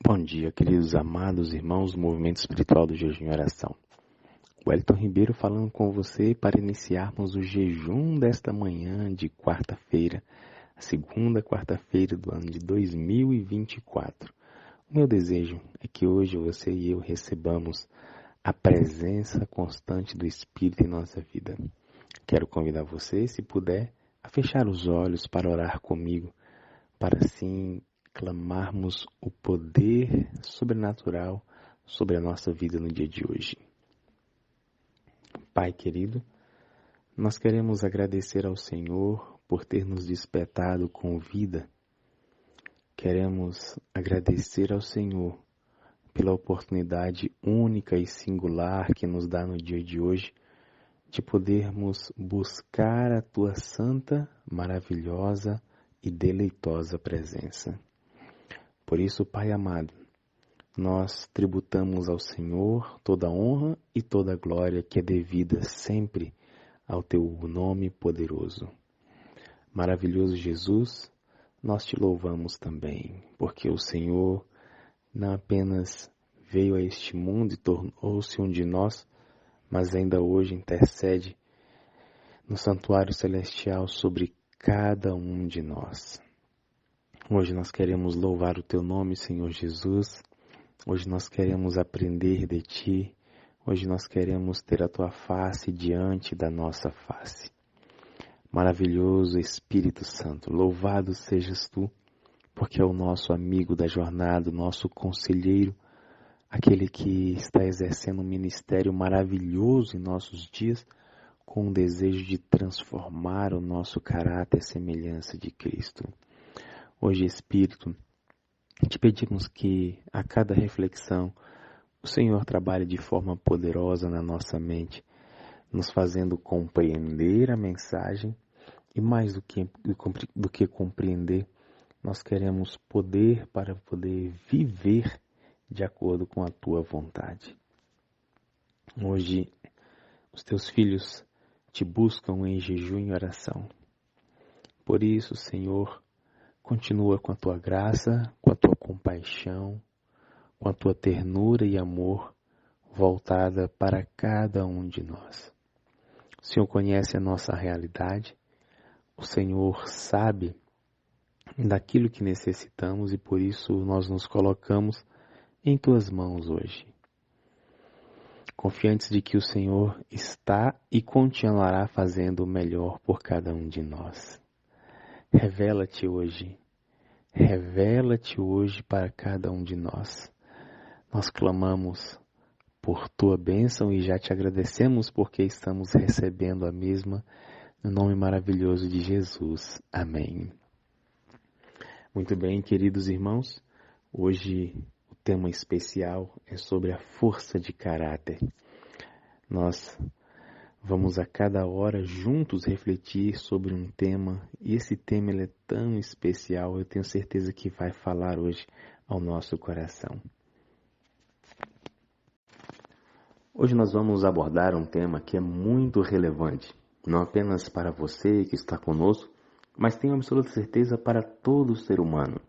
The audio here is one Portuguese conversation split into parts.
Bom dia, queridos amados irmãos do Movimento Espiritual do Jejum e Oração. Wellington Ribeiro falando com você para iniciarmos o jejum desta manhã de quarta-feira, a segunda quarta-feira do ano de 2024. O meu desejo é que hoje você e eu recebamos a presença constante do Espírito em nossa vida. Quero convidar você, se puder, a fechar os olhos para orar comigo, para assim clamarmos o poder sobrenatural sobre a nossa vida no dia de hoje. Pai querido, nós queremos agradecer ao Senhor por ter nos despertado com vida. Queremos agradecer ao Senhor pela oportunidade única e singular que nos dá no dia de hoje de podermos buscar a Tua santa, maravilhosa e deleitosa presença. Por isso, Pai amado, nós tributamos ao Senhor toda a honra e toda a glória que é devida sempre ao Teu nome poderoso. Maravilhoso Jesus, nós Te louvamos também, porque o Senhor não apenas veio a este mundo e tornou-se um de nós, mas ainda hoje intercede no santuário celestial sobre cada um de nós. Hoje nós queremos louvar o Teu nome, Senhor Jesus. Hoje nós queremos aprender de Ti. Hoje nós queremos ter a Tua face diante da nossa face. Maravilhoso Espírito Santo, louvado sejas Tu, porque é o nosso amigo da jornada, o nosso conselheiro, aquele que está exercendo um ministério maravilhoso em nossos dias, com o desejo de transformar o nosso caráter à semelhança de Cristo. Hoje, Espírito, te pedimos que a cada reflexão o Senhor trabalhe de forma poderosa na nossa mente, nos fazendo compreender a mensagem e mais do que compreender, nós queremos poder para poder viver de acordo com a Tua vontade. Hoje, os Teus filhos te buscam em jejum e oração. Por isso, Senhor, continua com a Tua graça, com a Tua compaixão, com a Tua ternura e amor voltada para cada um de nós. O Senhor conhece a nossa realidade, o Senhor sabe daquilo que necessitamos e por isso nós nos colocamos em Tuas mãos hoje. Confiantes de que o Senhor está e continuará fazendo o melhor por cada um de nós. Revela-te hoje para cada um de nós. Nós clamamos por Tua bênção e já Te agradecemos porque estamos recebendo a mesma no nome maravilhoso de Jesus. Amém. Muito bem, queridos irmãos, hoje o tema especial é sobre a força de caráter. Nós vamos a cada hora juntos refletir sobre um tema, e esse tema ele é tão especial, eu tenho certeza que vai falar hoje ao nosso coração. Hoje nós vamos abordar um tema que é muito relevante, não apenas para você que está conosco, mas tenho absoluta certeza para todo ser humano.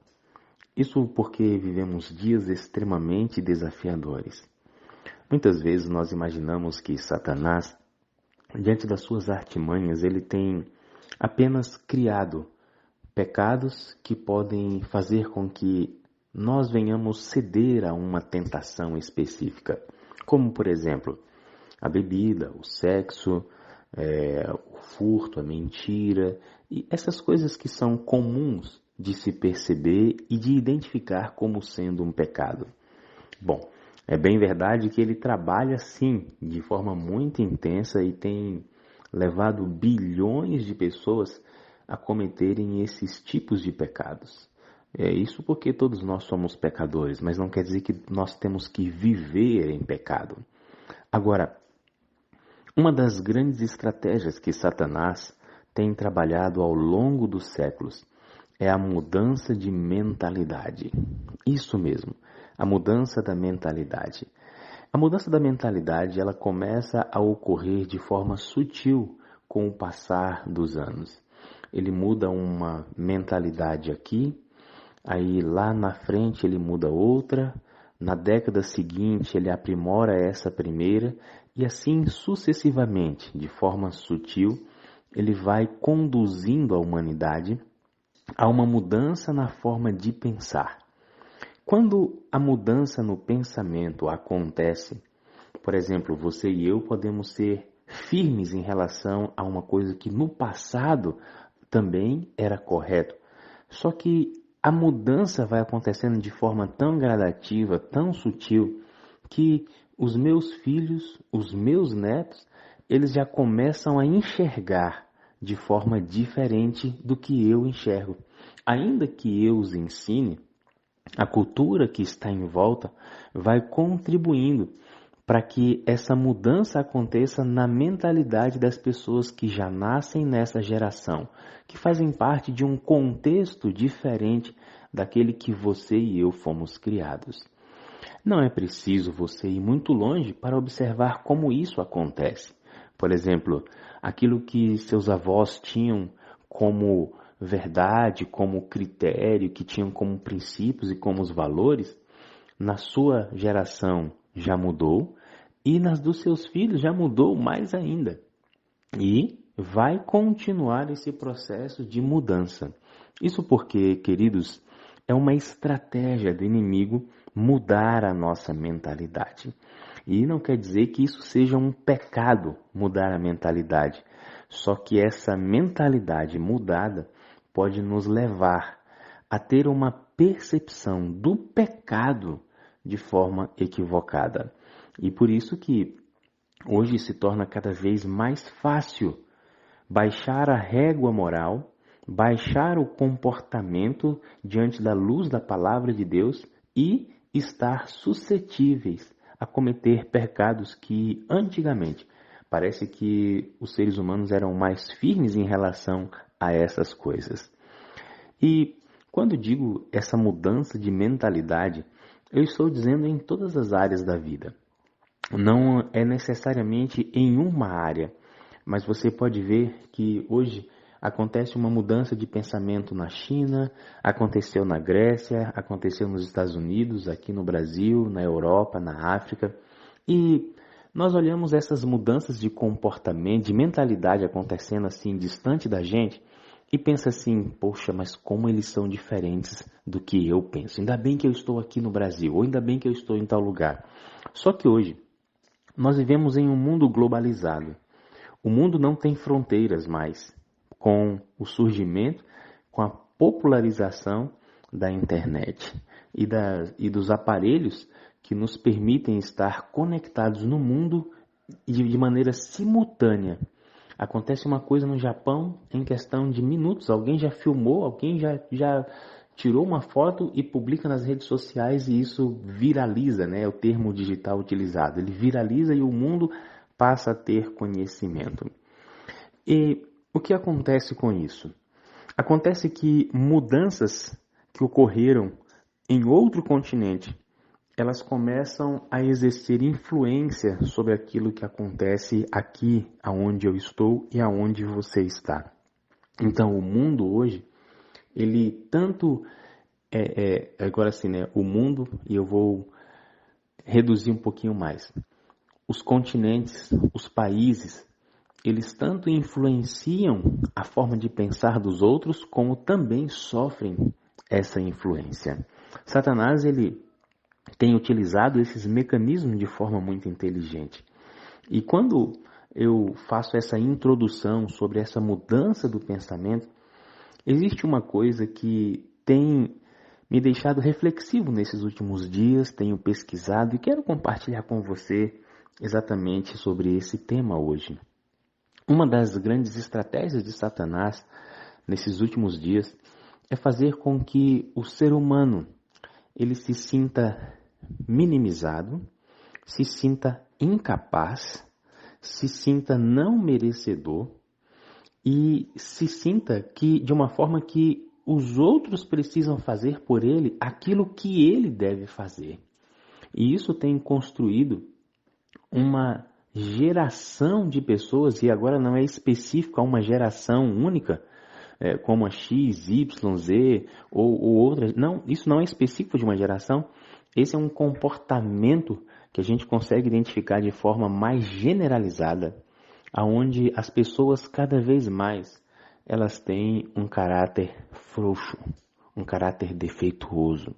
Isso porque vivemos dias extremamente desafiadores. Muitas vezes nós imaginamos que Satanás, diante das suas artimanhas, ele tem apenas criado pecados que podem fazer com que nós venhamos ceder a uma tentação específica, como por exemplo, a bebida, o sexo, o furto, a mentira, e essas coisas que são comuns de se perceber e de identificar como sendo um pecado. Bom, é bem verdade que ele trabalha sim, de forma muito intensa e tem levado bilhões de pessoas a cometerem esses tipos de pecados. É isso porque todos nós somos pecadores, mas não quer dizer que nós temos que viver em pecado. Agora, uma das grandes estratégias que Satanás tem trabalhado ao longo dos séculos é a mudança de mentalidade. Isso mesmo, a mudança da mentalidade. A mudança da mentalidade, ela começa a ocorrer de forma sutil com o passar dos anos. Ele muda uma mentalidade aqui, aí lá na frente ele muda outra, na década seguinte ele aprimora essa primeira, e assim sucessivamente, de forma sutil, ele vai conduzindo a humanidade a uma mudança na forma de pensar. Quando a mudança no pensamento acontece, por exemplo, você e eu podemos ser firmes em relação a uma coisa que no passado também era correto. Só que a mudança vai acontecendo de forma tão gradativa, tão sutil, que os meus filhos, os meus netos, eles já começam a enxergar de forma diferente do que eu enxergo. Ainda que eu os ensine, a cultura que está em volta vai contribuindo para que essa mudança aconteça na mentalidade das pessoas que já nascem nessa geração, que fazem parte de um contexto diferente daquele que você e eu fomos criados. Não é preciso você ir muito longe para observar como isso acontece. Por exemplo, aquilo que seus avós tinham como verdade, como critério, que tinham como princípios e como os valores, na sua geração já mudou e nas dos seus filhos já mudou mais ainda. E vai continuar esse processo de mudança. Isso porque, queridos, é uma estratégia do inimigo mudar a nossa mentalidade. E não quer dizer que isso seja um pecado, mudar a mentalidade. Só que essa mentalidade mudada pode nos levar a ter uma percepção do pecado de forma equivocada. E por isso que hoje se torna cada vez mais fácil baixar a régua moral, baixar o comportamento diante da luz da palavra de Deus e estar suscetíveis a cometer pecados que antigamente parece que os seres humanos eram mais firmes em relação a essas coisas. E quando digo essa mudança de mentalidade, eu estou dizendo em todas as áreas da vida. Não é necessariamente em uma área, mas você pode ver que hoje acontece uma mudança de pensamento na China, aconteceu na Grécia, aconteceu nos Estados Unidos, aqui no Brasil, na Europa, na África. E nós olhamos essas mudanças de comportamento, de mentalidade acontecendo assim distante da gente e pensa assim, poxa, mas como eles são diferentes do que eu penso. Ainda bem que eu estou aqui no Brasil, ou ainda bem que eu estou em tal lugar. Só que hoje nós vivemos em um mundo globalizado. O mundo não tem fronteiras mais. Com o surgimento, com a popularização da internet e dos aparelhos que nos permitem estar conectados no mundo de maneira simultânea. Acontece uma coisa no Japão em questão de minutos. Alguém já filmou, alguém já tirou uma foto e publica nas redes sociais e isso viraliza, né? É o termo digital utilizado. Ele viraliza e o mundo passa a ter conhecimento. E o que acontece com isso? Acontece que mudanças que ocorreram em outro continente, elas começam a exercer influência sobre aquilo que acontece aqui, aonde eu estou e aonde você está. Então, o mundo hoje, ele tanto agora assim, né? O mundo, e eu vou reduzir um pouquinho mais. Os continentes, os países, eles tanto influenciam a forma de pensar dos outros, como também sofrem essa influência. Satanás, ele tem utilizado esses mecanismos de forma muito inteligente. E quando eu faço essa introdução sobre essa mudança do pensamento, existe uma coisa que tem me deixado reflexivo nesses últimos dias, tenho pesquisado e quero compartilhar com você exatamente sobre esse tema hoje. Uma das grandes estratégias de Satanás nesses últimos dias é fazer com que o ser humano ele se sinta minimizado, se sinta incapaz, se sinta não merecedor e se sinta que de uma forma que os outros precisam fazer por ele aquilo que ele deve fazer. E isso tem construído uma geração de pessoas, e agora não é específico a uma geração única, como a X, Y, Z ou outras. Não, isso não é específico de uma geração. Esse é um comportamento que a gente consegue identificar de forma mais generalizada, aonde as pessoas cada vez mais elas têm um caráter frouxo, um caráter defeituoso.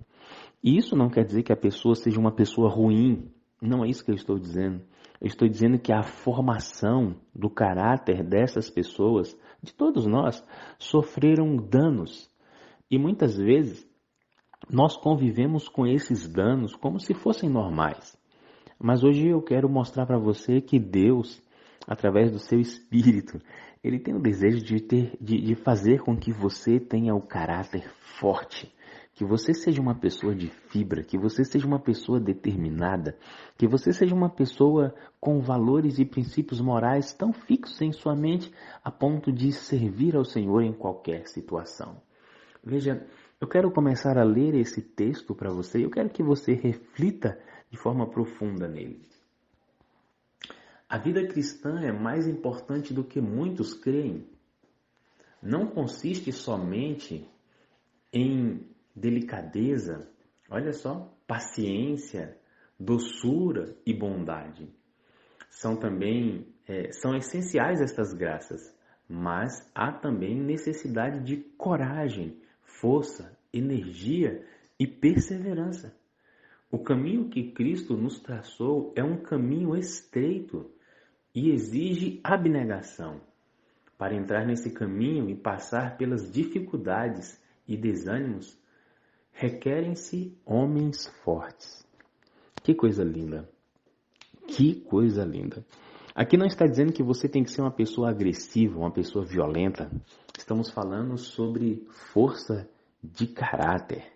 E isso não quer dizer que a pessoa seja uma pessoa ruim. Não é isso que eu estou dizendo. Eu estou dizendo que a formação do caráter dessas pessoas, de todos nós, sofreram danos. E muitas vezes nós convivemos com esses danos como se fossem normais. Mas hoje eu quero mostrar para você que Deus, através do seu Espírito, Ele tem o desejo de fazer com que você tenha o caráter forte, que você seja uma pessoa de fibra, que você seja uma pessoa determinada, que você seja uma pessoa com valores e princípios morais tão fixos em sua mente a ponto de servir ao Senhor em qualquer situação. Veja, eu quero começar a ler esse texto para você e eu quero que você reflita de forma profunda nele. A vida cristã é mais importante do que muitos creem. Não consiste somente em delicadeza, olha só, paciência, doçura e bondade. São essenciais estas graças, mas há também necessidade de coragem, força, energia e perseverança. O caminho que Cristo nos traçou é um caminho estreito e exige abnegação. Para entrar nesse caminho e passar pelas dificuldades e desânimos, requerem-se homens fortes. Que coisa linda! Que coisa linda! Aqui não está dizendo que você tem que ser uma pessoa agressiva, uma pessoa violenta. Estamos falando sobre força de caráter.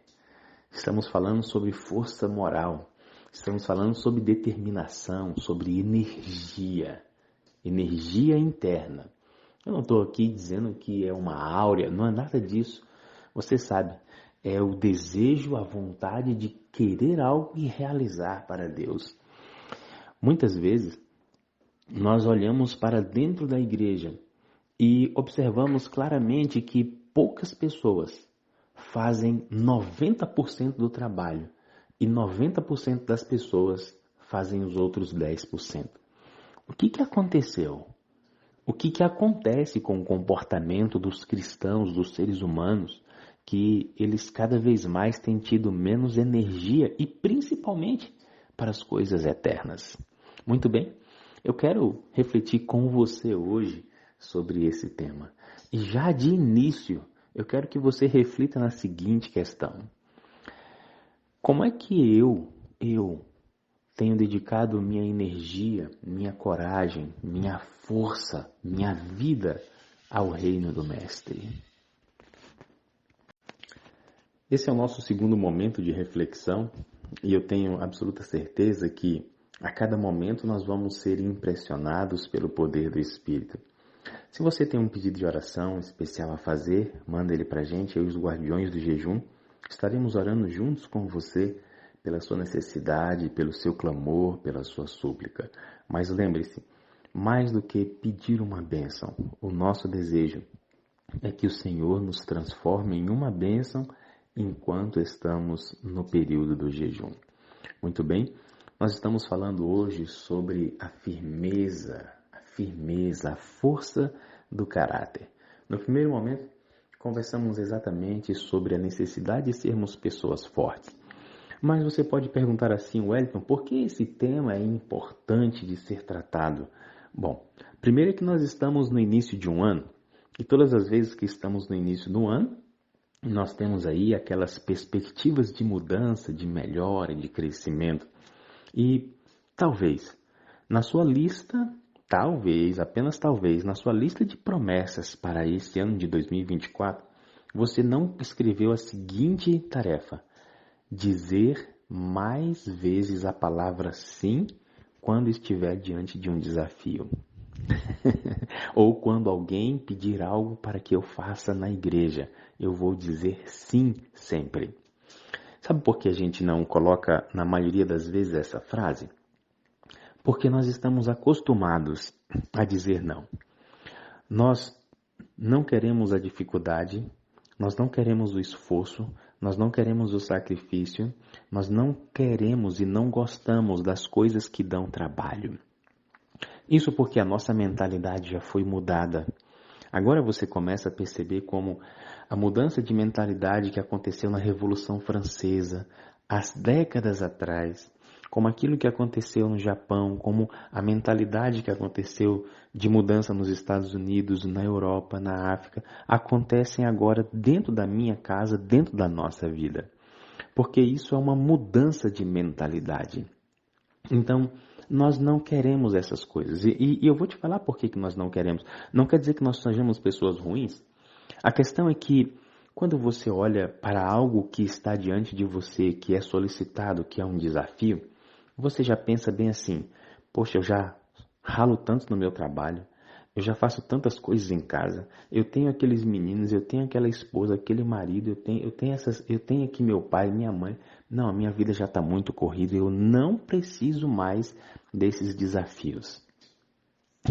Estamos falando sobre força moral. Estamos falando sobre determinação, sobre energia. Energia interna. Eu não estou aqui dizendo que é uma áurea, não é nada disso. Você sabe, é o desejo, a vontade de querer algo e realizar para Deus. Muitas vezes, nós olhamos para dentro da igreja e observamos claramente que poucas pessoas fazem 90% do trabalho e 90% das pessoas fazem os outros 10%. O que aconteceu? O que acontece com o comportamento dos cristãos, dos seres humanos, que eles cada vez mais têm tido menos energia e principalmente para as coisas eternas? Muito bem, eu quero refletir com você hoje sobre esse tema. E já de início, eu quero que você reflita na seguinte questão. Como é que eu tenho dedicado minha energia, minha coragem, minha força, minha vida ao reino do Mestre? Esse é o nosso segundo momento de reflexão e eu tenho absoluta certeza que a cada momento nós vamos ser impressionados pelo poder do Espírito. Se você tem um pedido de oração especial a fazer, manda ele para a gente, eu e os guardiões do jejum. Estaremos orando juntos com você pela sua necessidade, pelo seu clamor, pela sua súplica. Mas lembre-se, mais do que pedir uma bênção, o nosso desejo é que o Senhor nos transforme em uma bênção enquanto estamos no período do jejum. Muito bem, nós estamos falando hoje sobre a firmeza, a força do caráter. No primeiro momento, conversamos exatamente sobre a necessidade de sermos pessoas fortes. Mas você pode perguntar assim, Wellington, por que esse tema é importante de ser tratado? Bom, primeiro é que nós estamos no início de um ano, e todas as vezes que estamos no início do ano, nós temos aí aquelas perspectivas de mudança, de melhora, de crescimento. E talvez, na sua lista, apenas talvez, na sua lista de promessas para esse ano de 2024, você não escreveu a seguinte tarefa: dizer mais vezes a palavra sim quando estiver diante de um desafio. Ou quando alguém pedir algo para que eu faça na igreja, eu vou dizer sim sempre. Sabe por que a gente não coloca na maioria das vezes essa frase? Porque nós estamos acostumados a dizer não. Nós não queremos a dificuldade, nós não queremos o esforço, nós não queremos o sacrifício, nós não queremos e não gostamos das coisas que dão trabalho. Isso porque a nossa mentalidade já foi mudada. Agora você começa a perceber como a mudança de mentalidade que aconteceu na Revolução Francesa, há décadas atrás, como aquilo que aconteceu no Japão, como a mentalidade que aconteceu de mudança nos Estados Unidos, na Europa, na África, acontecem agora dentro da minha casa, dentro da nossa vida. Porque isso é uma mudança de mentalidade. Então, nós não queremos essas coisas. E eu vou te falar por que nós não queremos. Não quer dizer que nós sejamos pessoas ruins. A questão é que, quando você olha para algo que está diante de você, que é solicitado, que é um desafio, você já pensa bem assim: poxa, eu já ralo tanto no meu trabalho, eu já faço tantas coisas em casa, eu tenho aqueles meninos, eu tenho aquela esposa, aquele marido, eu tenho aqui meu pai, minha mãe. Não, a minha vida já está muito corrida, eu não preciso mais desses desafios.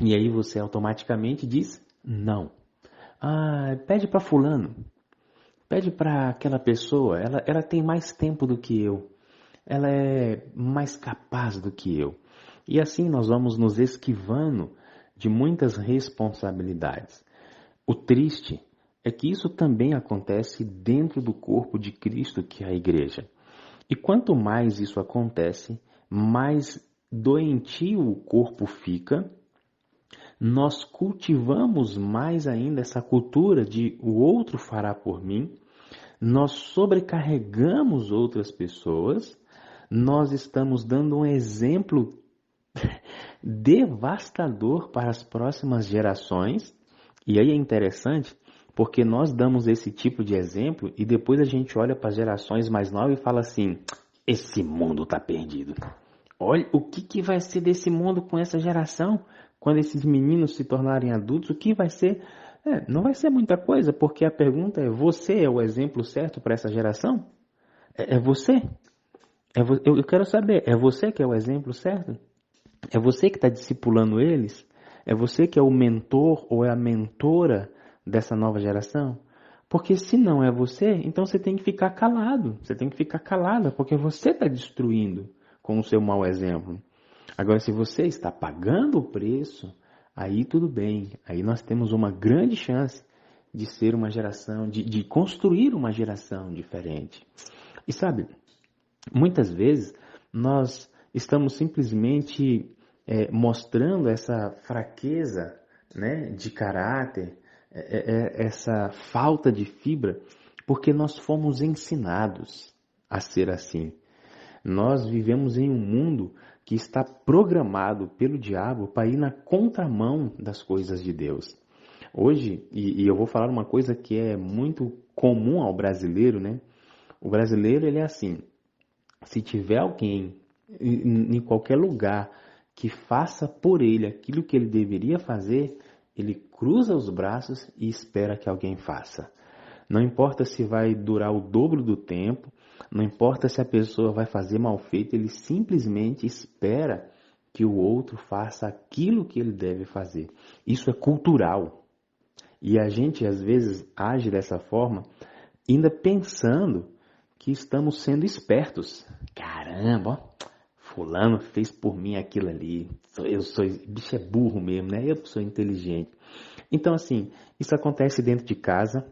E aí você automaticamente diz não. Ah, pede para fulano, pede para aquela pessoa, ela tem mais tempo do que eu, ela é mais capaz do que eu. E assim nós vamos nos esquivando de muitas responsabilidades. O triste é que isso também acontece dentro do corpo de Cristo, que é a igreja. E quanto mais isso acontece, mais doentio o corpo fica, nós cultivamos mais ainda essa cultura de o outro fará por mim, nós sobrecarregamos outras pessoas, nós estamos dando um exemplo devastador para as próximas gerações. E aí é interessante porque nós damos esse tipo de exemplo e depois a gente olha para as gerações mais novas e fala assim: esse mundo está perdido. Olha, o que vai ser desse mundo com essa geração? Quando esses meninos se tornarem adultos, o que vai ser? Não vai ser muita coisa, porque a pergunta é: você é o exemplo certo para essa geração? É você? Eu quero saber, é você que é o exemplo certo? É você que está discipulando eles? É você que é o mentor ou é a mentora dessa nova geração? Porque se não é você, então você tem que ficar calado. Você tem que ficar calada, porque você está destruindo com o seu mau exemplo. Agora, se você está pagando o preço, aí tudo bem. Aí nós temos uma grande chance de ser uma geração, de construir uma geração diferente. E sabe, muitas vezes nós estamos simplesmente mostrando essa fraqueza, né, de caráter, essa falta de fibra, porque nós fomos ensinados a ser assim. Nós vivemos em um mundo que está programado pelo diabo para ir na contramão das coisas de Deus. Hoje, e eu vou falar uma coisa que é muito comum ao brasileiro, né? O brasileiro, ele é assim: se tiver alguém em qualquer lugar que faça por ele aquilo que ele deveria fazer, ele cruza os braços e espera que alguém faça. Não importa se vai durar o dobro do tempo, não importa se a pessoa vai fazer mal feito, ele simplesmente espera que o outro faça aquilo que ele deve fazer. Isso é cultural. E a gente às vezes age dessa forma, ainda pensando que estamos sendo espertos. Caramba, ó, fulano fez por mim aquilo ali. Bicho é burro mesmo, né? Eu sou inteligente. Então assim, isso acontece dentro de casa.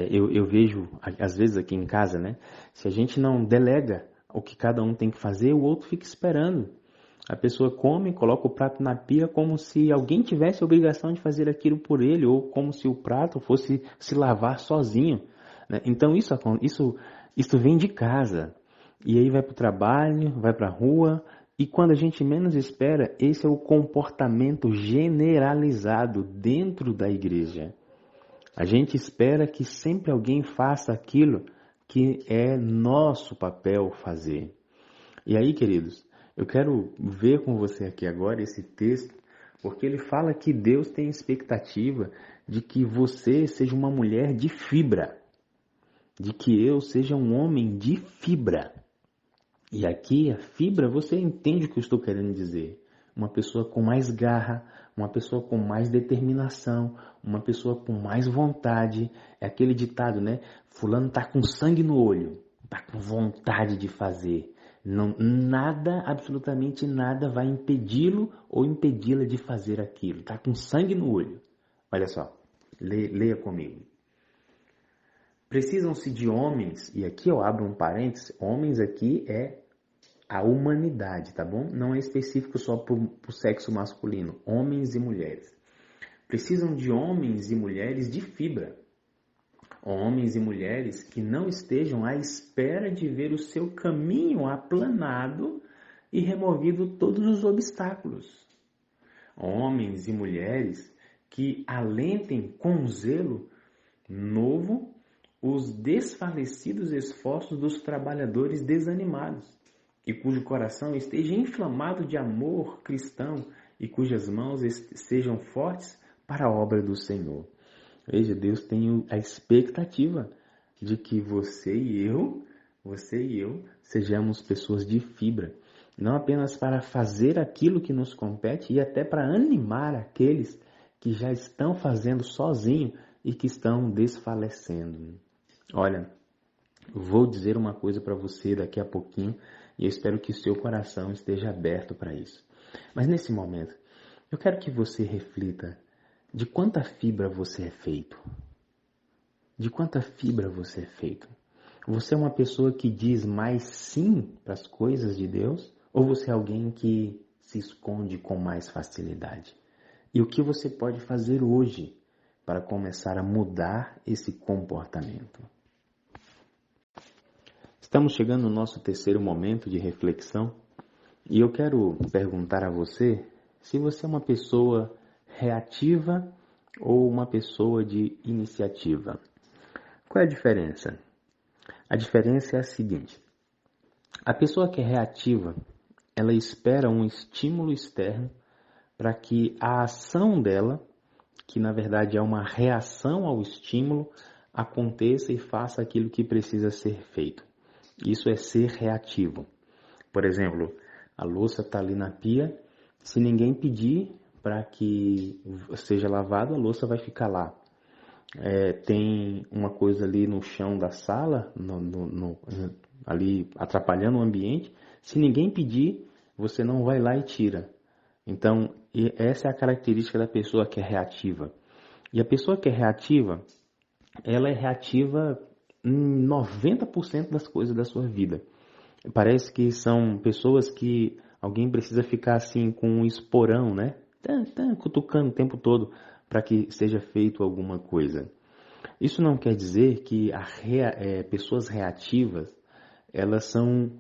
Eu vejo, às vezes aqui em casa, né? Se a gente não delega o que cada um tem que fazer, o outro fica esperando. A pessoa come, coloca o prato na pia como se alguém tivesse a obrigação de fazer aquilo por ele, ou como se o prato fosse se lavar sozinho, né? Então isso vem de casa. E aí vai para o trabalho, vai para a rua, e quando a gente menos espera, esse é o comportamento generalizado dentro da igreja. A gente espera que sempre alguém faça aquilo que é nosso papel fazer. E aí, queridos, eu quero ver com você aqui agora esse texto, porque ele fala que Deus tem expectativa de que você seja uma mulher de fibra, de que eu seja um homem de fibra. E aqui, a fibra, você entende o que eu estou querendo dizer. uma pessoa com mais garra, uma pessoa com mais determinação, uma pessoa com mais vontade. É aquele ditado, né? Fulano tá com sangue no olho, tá com vontade de fazer. Não, nada, absolutamente nada vai impedi-lo ou impedi-la de fazer aquilo. Tá com sangue no olho. Olha só, leia comigo. Precisam-se de homens, e aqui eu abro um parênteses, homens aqui é a humanidade, tá bom? Não é específico só para o sexo masculino, homens e mulheres. Precisam de homens e mulheres de fibra. Homens e mulheres que não estejam à espera de ver o seu caminho aplanado e removido todos os obstáculos. Homens e mulheres que alentem com zelo novo os desfalecidos esforços dos trabalhadores desanimados e cujo coração esteja inflamado de amor cristão e cujas mãos sejam fortes para a obra do Senhor. Veja, Deus tem a expectativa de que você e eu sejamos pessoas de fibra, não apenas para fazer aquilo que nos compete e até para animar aqueles que já estão fazendo sozinho e que estão desfalecendo. Olha, vou dizer uma coisa para você daqui a pouquinho e eu espero que o seu coração esteja aberto para isso. Mas nesse momento, eu quero que você reflita de quanta fibra você é feito. De quanta fibra você é feito. Você é uma pessoa que diz mais sim para as coisas de Deus ou você é alguém que se esconde com mais facilidade? E o que você pode fazer hoje para começar a mudar esse comportamento? Estamos chegando no nosso terceiro momento de reflexão e eu quero perguntar a você se você é uma pessoa reativa ou uma pessoa de iniciativa. Qual é a diferença? A diferença é a seguinte: a pessoa que é reativa, ela espera um estímulo externo para que a ação dela, que na verdade é uma reação ao estímulo, aconteça e faça aquilo que precisa ser feito. Isso é ser reativo. Por exemplo, a louça está ali na pia, se ninguém pedir para que seja lavado, a louça vai ficar lá. Tem uma coisa ali no chão da sala, ali atrapalhando o ambiente, se ninguém pedir, você não vai lá e tira. Então, essa é a característica da pessoa que é reativa. E a pessoa que é reativa, ela é reativa em 90% das coisas da sua vida. Parece que são pessoas que alguém precisa ficar assim com um esporão, né? Cutucando o tempo todo para que seja feito alguma coisa. Isso não quer dizer que pessoas reativas, elas são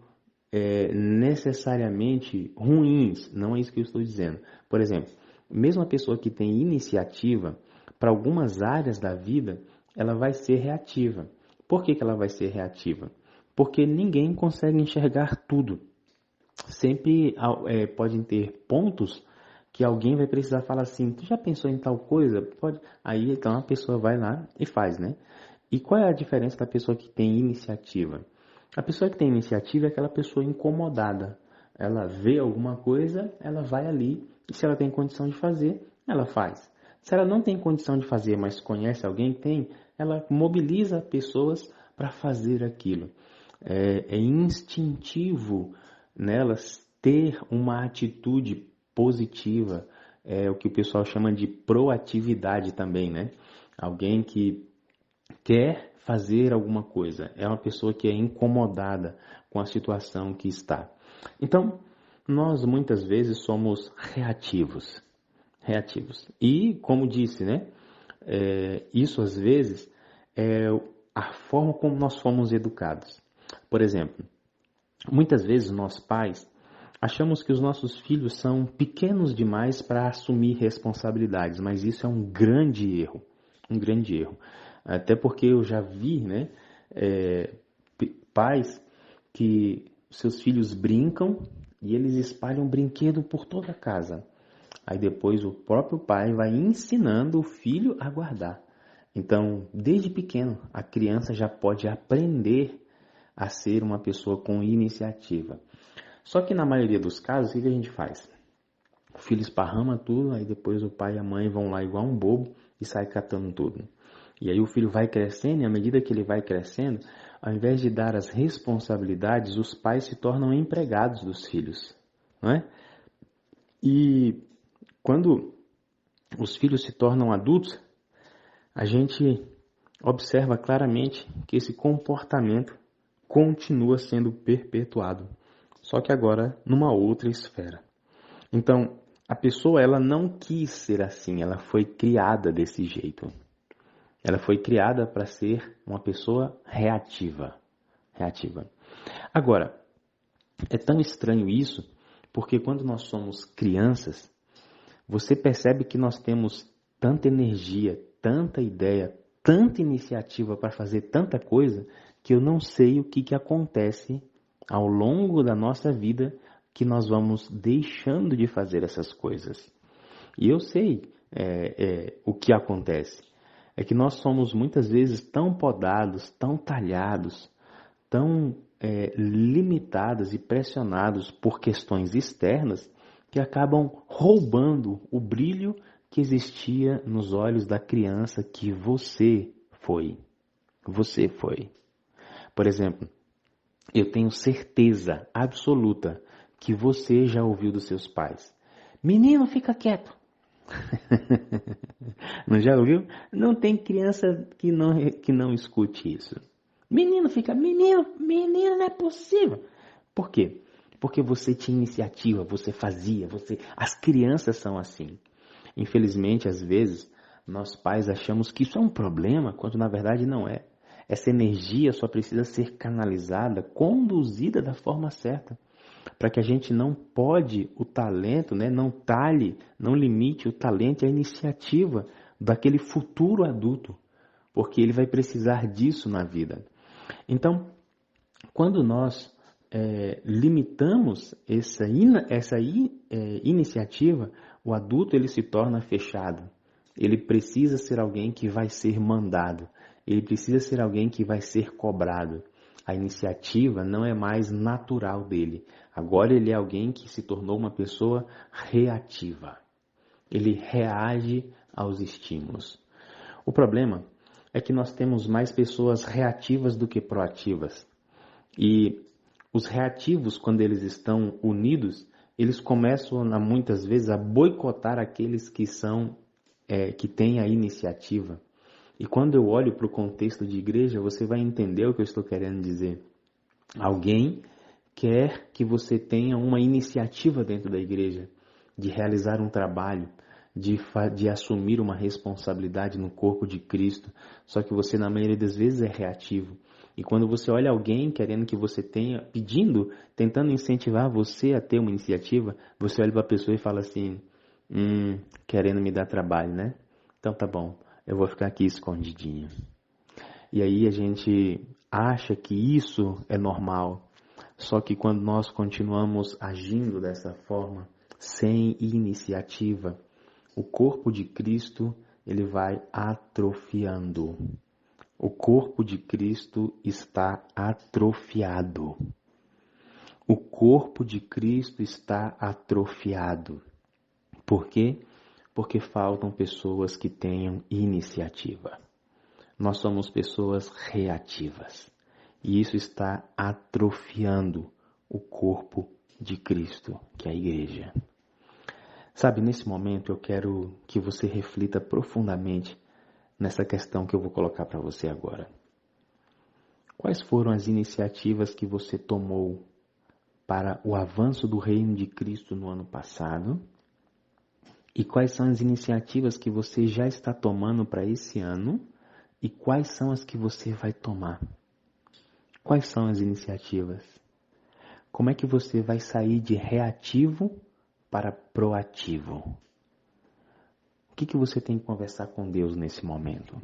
necessariamente ruins. Não é isso que eu estou dizendo. Por exemplo, mesmo a pessoa que tem iniciativa, para algumas áreas da vida, ela vai ser reativa. Por que ela vai ser reativa? Porque ninguém consegue enxergar tudo. Sempre podem ter pontos que alguém vai precisar falar assim, tu já pensou em tal coisa? Pode. Aí então a pessoa vai lá e faz, né? E qual é a diferença da pessoa que tem iniciativa? A pessoa que tem iniciativa é aquela pessoa incomodada. Ela vê alguma coisa, ela vai ali, e se ela tem condição de fazer, ela faz. Se ela não tem condição de fazer, mas conhece alguém que tem, ela mobiliza pessoas para fazer aquilo. É instintivo nelas ter uma atitude positiva, é o que o pessoal chama de proatividade também, né? Alguém que quer fazer alguma coisa, é uma pessoa que é incomodada com a situação que está. Então, nós muitas vezes somos reativos. E, como disse, né? Isso às vezes é a forma como nós fomos educados. Por exemplo, muitas vezes nós pais achamos que os nossos filhos são pequenos demais para assumir responsabilidades, mas isso é um grande erro. Até porque eu já vi, né, pais que seus filhos brincam e eles espalham brinquedo por toda a casa. Aí depois o próprio pai vai ensinando o filho a guardar. Então, desde pequeno, a criança já pode aprender a ser uma pessoa com iniciativa. Só que na maioria dos casos, o que a gente faz? O filho esparrama tudo, aí depois o pai e a mãe vão lá igual um bobo e sai catando tudo. E aí o filho vai crescendo e à medida que ele vai crescendo, ao invés de dar as responsabilidades, os pais se tornam empregados dos filhos, não é? E quando os filhos se tornam adultos, a gente observa claramente que esse comportamento continua sendo perpetuado, só que agora numa outra esfera. Então, a pessoa ela não quis ser assim, ela foi criada desse jeito. Ela foi criada para ser uma pessoa reativa. Agora, é tão estranho isso, porque quando nós somos crianças, você percebe que nós temos tanta energia, tanta ideia, tanta iniciativa para fazer tanta coisa, que eu não sei o que acontece ao longo da nossa vida que nós vamos deixando de fazer essas coisas. E eu sei o que acontece. É que nós somos muitas vezes tão podados, tão talhados, tão limitados e pressionados por questões externas que acabam roubando o brilho que existia nos olhos da criança que você foi. Você foi. Por exemplo, eu tenho certeza absoluta que você já ouviu dos seus pais: menino, fica quieto. Não já ouviu? Não tem criança que não escute isso. Menino, menino, não é possível. Por quê? Porque você tinha iniciativa, você fazia, as crianças são assim. Infelizmente, às vezes, nós pais achamos que isso é um problema, quando na verdade não é. Essa energia só precisa ser canalizada, conduzida da forma certa, para que a gente não pode o talento, né, não talhe, não limite o talento e a iniciativa daquele futuro adulto, porque ele vai precisar disso na vida. Então, quando nós limitamos essa iniciativa, o adulto ele se torna fechado. Ele precisa ser alguém que vai ser mandado. Ele precisa ser alguém que vai ser cobrado. A iniciativa não é mais natural dele. Agora ele é alguém que se tornou uma pessoa reativa. Ele reage aos estímulos. O problema é que nós temos mais pessoas reativas do que proativas. E os reativos, quando eles estão unidos, eles começam muitas vezes a boicotar aqueles que têm a iniciativa. E quando eu olho para o contexto de igreja, você vai entender o que eu estou querendo dizer. Alguém quer que você tenha uma iniciativa dentro da igreja, de realizar um trabalho, de assumir uma responsabilidade no corpo de Cristo, só que você na maioria das vezes é reativo. E quando você olha alguém querendo que você tenha, pedindo, tentando incentivar você a ter uma iniciativa, você olha para a pessoa e fala assim, querendo me dar trabalho, né? Então tá bom, eu vou ficar aqui escondidinho. E aí a gente acha que isso é normal, só que quando nós continuamos agindo dessa forma, sem iniciativa, o corpo de Cristo ele vai atrofiando. O corpo de Cristo está atrofiado. O corpo de Cristo está atrofiado. Por quê? Porque faltam pessoas que tenham iniciativa. Nós somos pessoas reativas. E isso está atrofiando o corpo de Cristo, que é a igreja. Sabe, nesse momento eu quero que você reflita profundamente nessa questão que eu vou colocar para você agora. Quais foram as iniciativas que você tomou para o avanço do reino de Cristo no ano passado? E quais são as iniciativas que você já está tomando para esse ano? E quais são as que você vai tomar? Quais são as iniciativas? Como é que você vai sair de reativo para proativo? O que você tem que conversar com Deus nesse momento?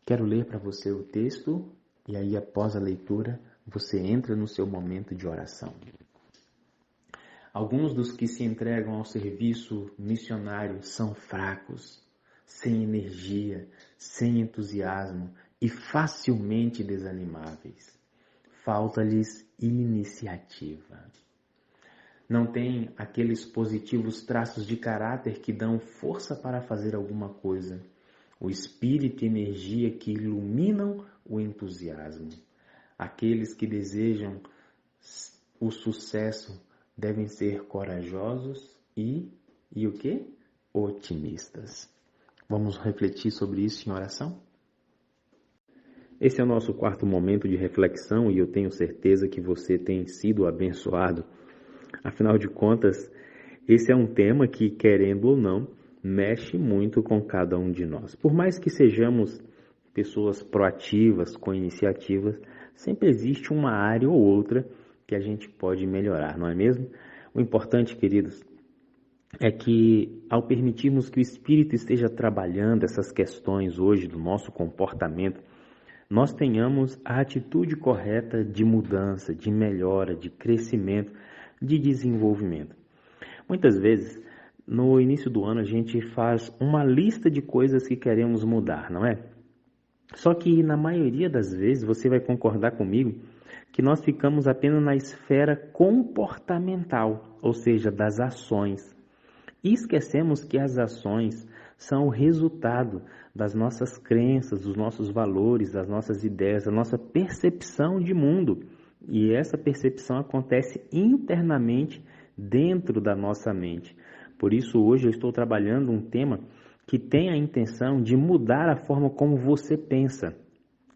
Quero ler para você o texto e aí após a leitura você entra no seu momento de oração. Alguns dos que se entregam ao serviço missionário são fracos, sem energia, sem entusiasmo e facilmente desanimáveis. Falta-lhes iniciativa. não tem aqueles positivos traços de caráter que dão força para fazer alguma coisa. O espírito e energia que iluminam o entusiasmo. Aqueles que desejam o sucesso devem ser corajosos e o quê? Otimistas. Vamos refletir sobre isso em oração? Esse é o nosso quarto momento de reflexão e eu tenho certeza que você tem sido abençoado. Afinal de contas, esse é um tema que, querendo ou não, mexe muito com cada um de nós. Por mais que sejamos pessoas proativas, com iniciativas, sempre existe uma área ou outra que a gente pode melhorar, não é mesmo? O importante, queridos, é que ao permitirmos que o Espírito esteja trabalhando essas questões hoje do nosso comportamento, nós tenhamos a atitude correta de mudança, de melhora, de crescimento, de desenvolvimento. Muitas vezes, no início do ano, a gente faz uma lista de coisas que queremos mudar, não é? Só que, na maioria das vezes, você vai concordar comigo que nós ficamos apenas na esfera comportamental, ou seja, das ações. E esquecemos que as ações são o resultado das nossas crenças, dos nossos valores, das nossas ideias, da nossa percepção de mundo. E essa percepção acontece internamente dentro da nossa mente. Por isso, hoje eu estou trabalhando um tema que tem a intenção de mudar a forma como você pensa,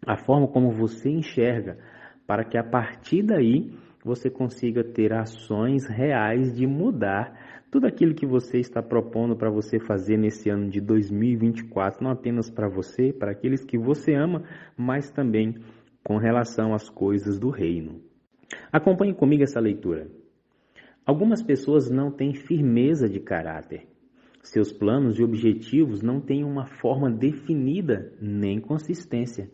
a forma como você enxerga, para que a partir daí você consiga ter ações reais de mudar tudo aquilo que você está propondo para você fazer nesse ano de 2024, não apenas para você, para aqueles que você ama, mas também com relação às coisas do reino. Acompanhe comigo essa leitura. Algumas pessoas não têm firmeza de caráter. Seus planos e objetivos não têm uma forma definida nem consistência.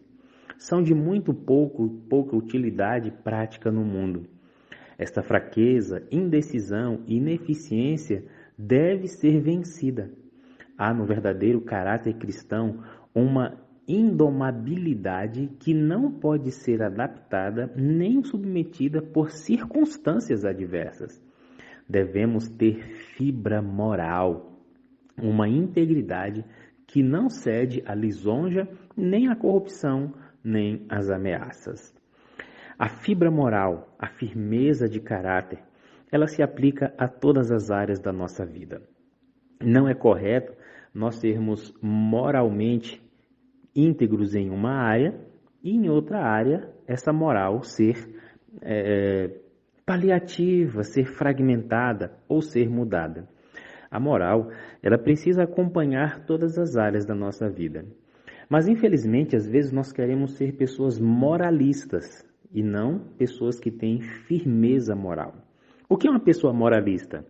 São de muito pouca utilidade prática no mundo. Esta fraqueza, indecisão e ineficiência deve ser vencida. Há no verdadeiro caráter cristão uma indomabilidade que não pode ser adaptada nem submetida por circunstâncias adversas. Devemos ter fibra moral, uma integridade que não cede à lisonja, nem à corrupção, nem às ameaças. A fibra moral, a firmeza de caráter, ela se aplica a todas as áreas da nossa vida. Não é correto nós sermos moralmente íntegros em uma área e em outra área essa moral ser paliativa, ser fragmentada ou ser mudada. A moral, ela precisa acompanhar todas as áreas da nossa vida. Mas infelizmente, às vezes nós queremos ser pessoas moralistas e não pessoas que têm firmeza moral. O que é uma pessoa moralista?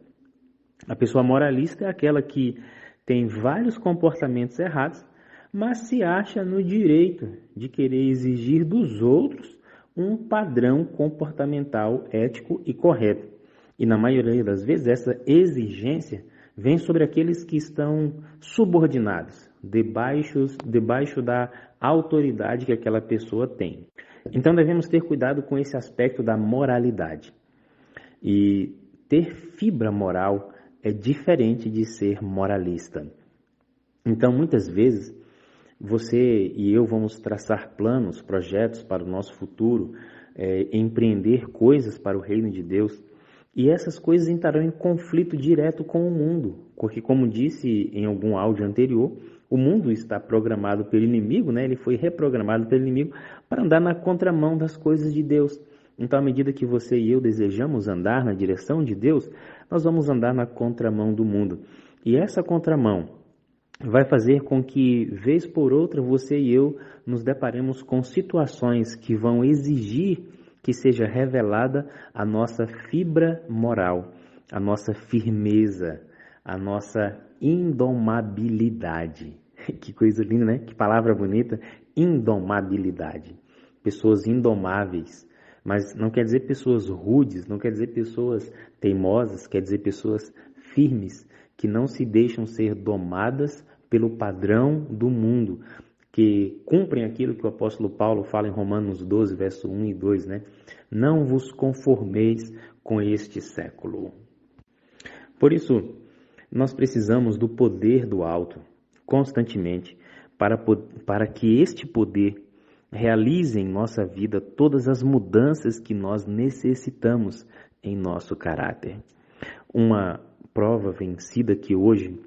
A pessoa moralista é aquela que tem vários comportamentos errados, mas se acha no direito de querer exigir dos outros um padrão comportamental ético e correto. E na maioria das vezes essa exigência vem sobre aqueles que estão subordinados, debaixo da autoridade que aquela pessoa tem. Então devemos ter cuidado com esse aspecto da moralidade. E ter fibra moral é diferente de ser moralista. Então muitas vezes você e eu vamos traçar planos, projetos para o nosso futuro, empreender coisas para o reino de Deus. E essas coisas entrarão em conflito direto com o mundo, porque como disse em algum áudio anterior, o mundo está programado pelo inimigo, né? Ele foi reprogramado pelo inimigo para andar na contramão das coisas de Deus. Então, à medida que você e eu desejamos andar na direção de Deus, nós vamos andar na contramão do mundo. E essa contramão vai fazer com que, vez por outra, você e eu nos deparemos com situações que vão exigir que seja revelada a nossa fibra moral, a nossa firmeza, a nossa indomabilidade. Que coisa linda, né? Que palavra bonita, indomabilidade. Pessoas indomáveis, mas não quer dizer pessoas rudes, não quer dizer pessoas teimosas, quer dizer pessoas firmes, que não se deixam ser domadas pelo padrão do mundo, que cumprem aquilo que o apóstolo Paulo fala em Romanos 12, verso 1 e 2, né? Não vos conformeis com este século. Por isso, nós precisamos do poder do alto constantemente para que este poder realize em nossa vida todas as mudanças que nós necessitamos em nosso caráter. Uma prova vencida que hoje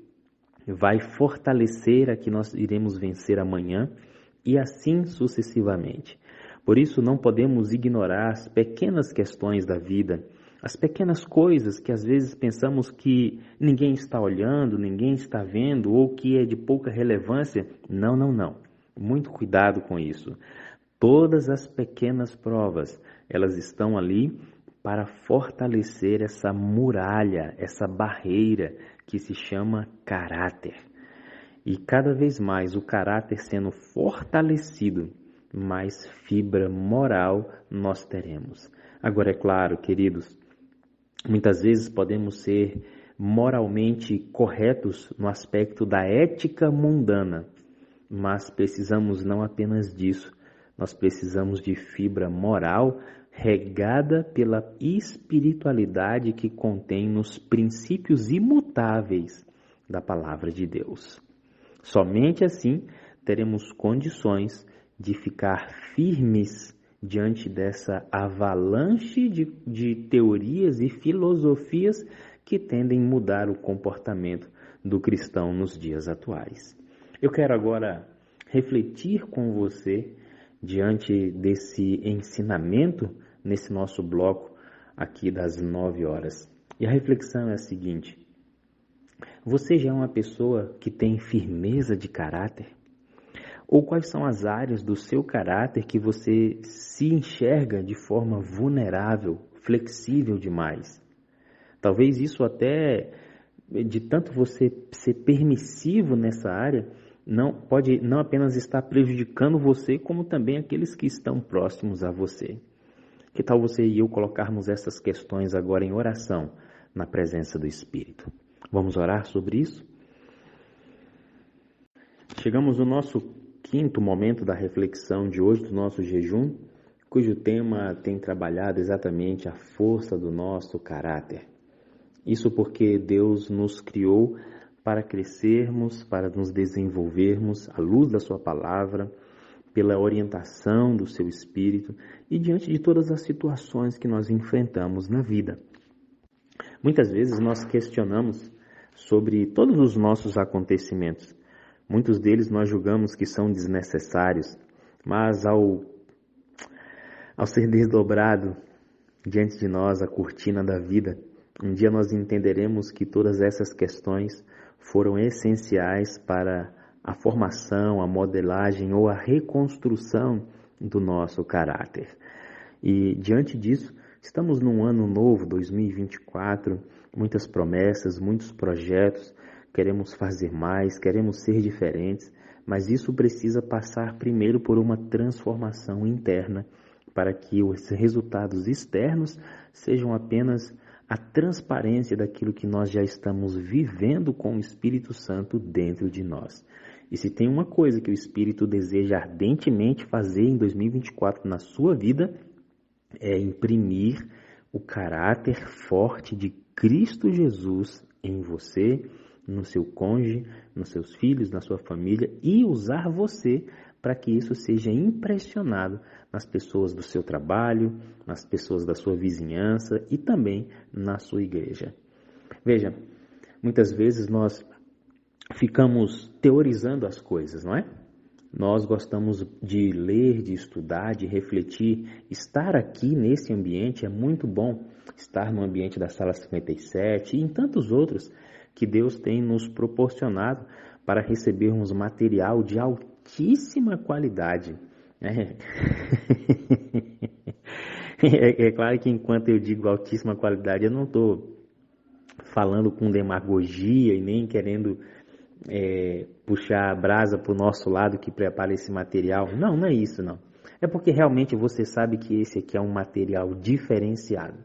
vai fortalecer a que nós iremos vencer amanhã e assim sucessivamente. Por isso não podemos ignorar as pequenas questões da vida, as pequenas coisas que às vezes pensamos que ninguém está olhando, ninguém está vendo ou que é de pouca relevância. Não, não, não. Muito cuidado com isso. Todas as pequenas provas, elas estão ali para fortalecer essa muralha, essa barreira que se chama caráter. E cada vez mais o caráter sendo fortalecido, mais fibra moral nós teremos. Agora, é claro, queridos, muitas vezes podemos ser moralmente corretos no aspecto da ética mundana, mas precisamos não apenas disso, nós precisamos de fibra moral regada pela espiritualidade que contém nos princípios imutáveis da palavra de Deus. Somente assim teremos condições de ficar firmes diante dessa avalanche de teorias e filosofias que tendem a mudar o comportamento do cristão nos dias atuais. Eu quero agora refletir com você diante desse ensinamento nesse nosso bloco aqui das 9 horas. E a reflexão é a seguinte: você já é uma pessoa que tem firmeza de caráter? Ou quais são as áreas do seu caráter que você se enxerga de forma vulnerável, flexível demais? Talvez isso até, de tanto você ser permissivo nessa área, pode não apenas estar prejudicando você, como também aqueles que estão próximos a você. Que tal você e eu colocarmos essas questões agora em oração, na presença do Espírito? Vamos orar sobre isso? Chegamos no nosso quinto momento da reflexão de hoje, do nosso jejum, cujo tema tem trabalhado exatamente a força do nosso caráter. Isso porque Deus nos criou para crescermos, para nos desenvolvermos à luz da sua palavra, pela orientação do seu Espírito e diante de todas as situações que nós enfrentamos na vida. Muitas vezes nós questionamos sobre todos os nossos acontecimentos. Muitos deles nós julgamos que são desnecessários, mas ao ser desdobrado diante de nós a cortina da vida, um dia nós entenderemos que todas essas questões foram essenciais para a formação, a modelagem ou a reconstrução do nosso caráter. E diante disso, estamos num ano novo, 2024, muitas promessas, muitos projetos, queremos fazer mais, queremos ser diferentes, mas isso precisa passar primeiro por uma transformação interna para que os resultados externos sejam apenas a transparência daquilo que nós já estamos vivendo com o Espírito Santo dentro de nós. E se tem uma coisa que o Espírito deseja ardentemente fazer em 2024 na sua vida, é imprimir o caráter forte de Cristo Jesus em você, no seu cônjuge, nos seus filhos, na sua família, e usar você para que isso seja impressionado nas pessoas do seu trabalho, nas pessoas da sua vizinhança e também na sua igreja. Veja, muitas vezes nós ficamos teorizando as coisas, não é? Nós gostamos de ler, de estudar, de refletir. Estar aqui nesse ambiente é muito bom. Estar no ambiente da Sala 57 e em tantos outros que Deus tem nos proporcionado para recebermos material de altíssima qualidade. É claro que enquanto eu digo altíssima qualidade, eu não estou falando com demagogia e nem querendo puxar a brasa para o nosso lado que prepara esse material. Não, não é isso, não. É porque realmente você sabe que esse aqui é um material diferenciado.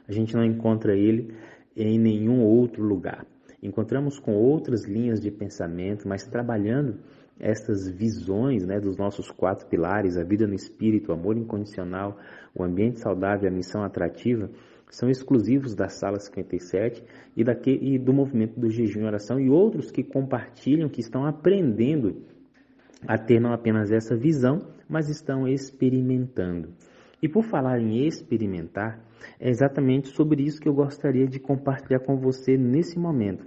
A gente não encontra ele em nenhum outro lugar. Encontramos com outras linhas de pensamento, mas trabalhando essas visões, dos nossos 4 pilares, a vida no espírito, o amor incondicional, o ambiente saudável, a missão atrativa, são exclusivos da Sala 57 e do movimento do jejum e oração, e outros que compartilham, que estão aprendendo a ter não apenas essa visão, mas estão experimentando. E por falar em experimentar, é exatamente sobre isso que eu gostaria de compartilhar com você nesse momento.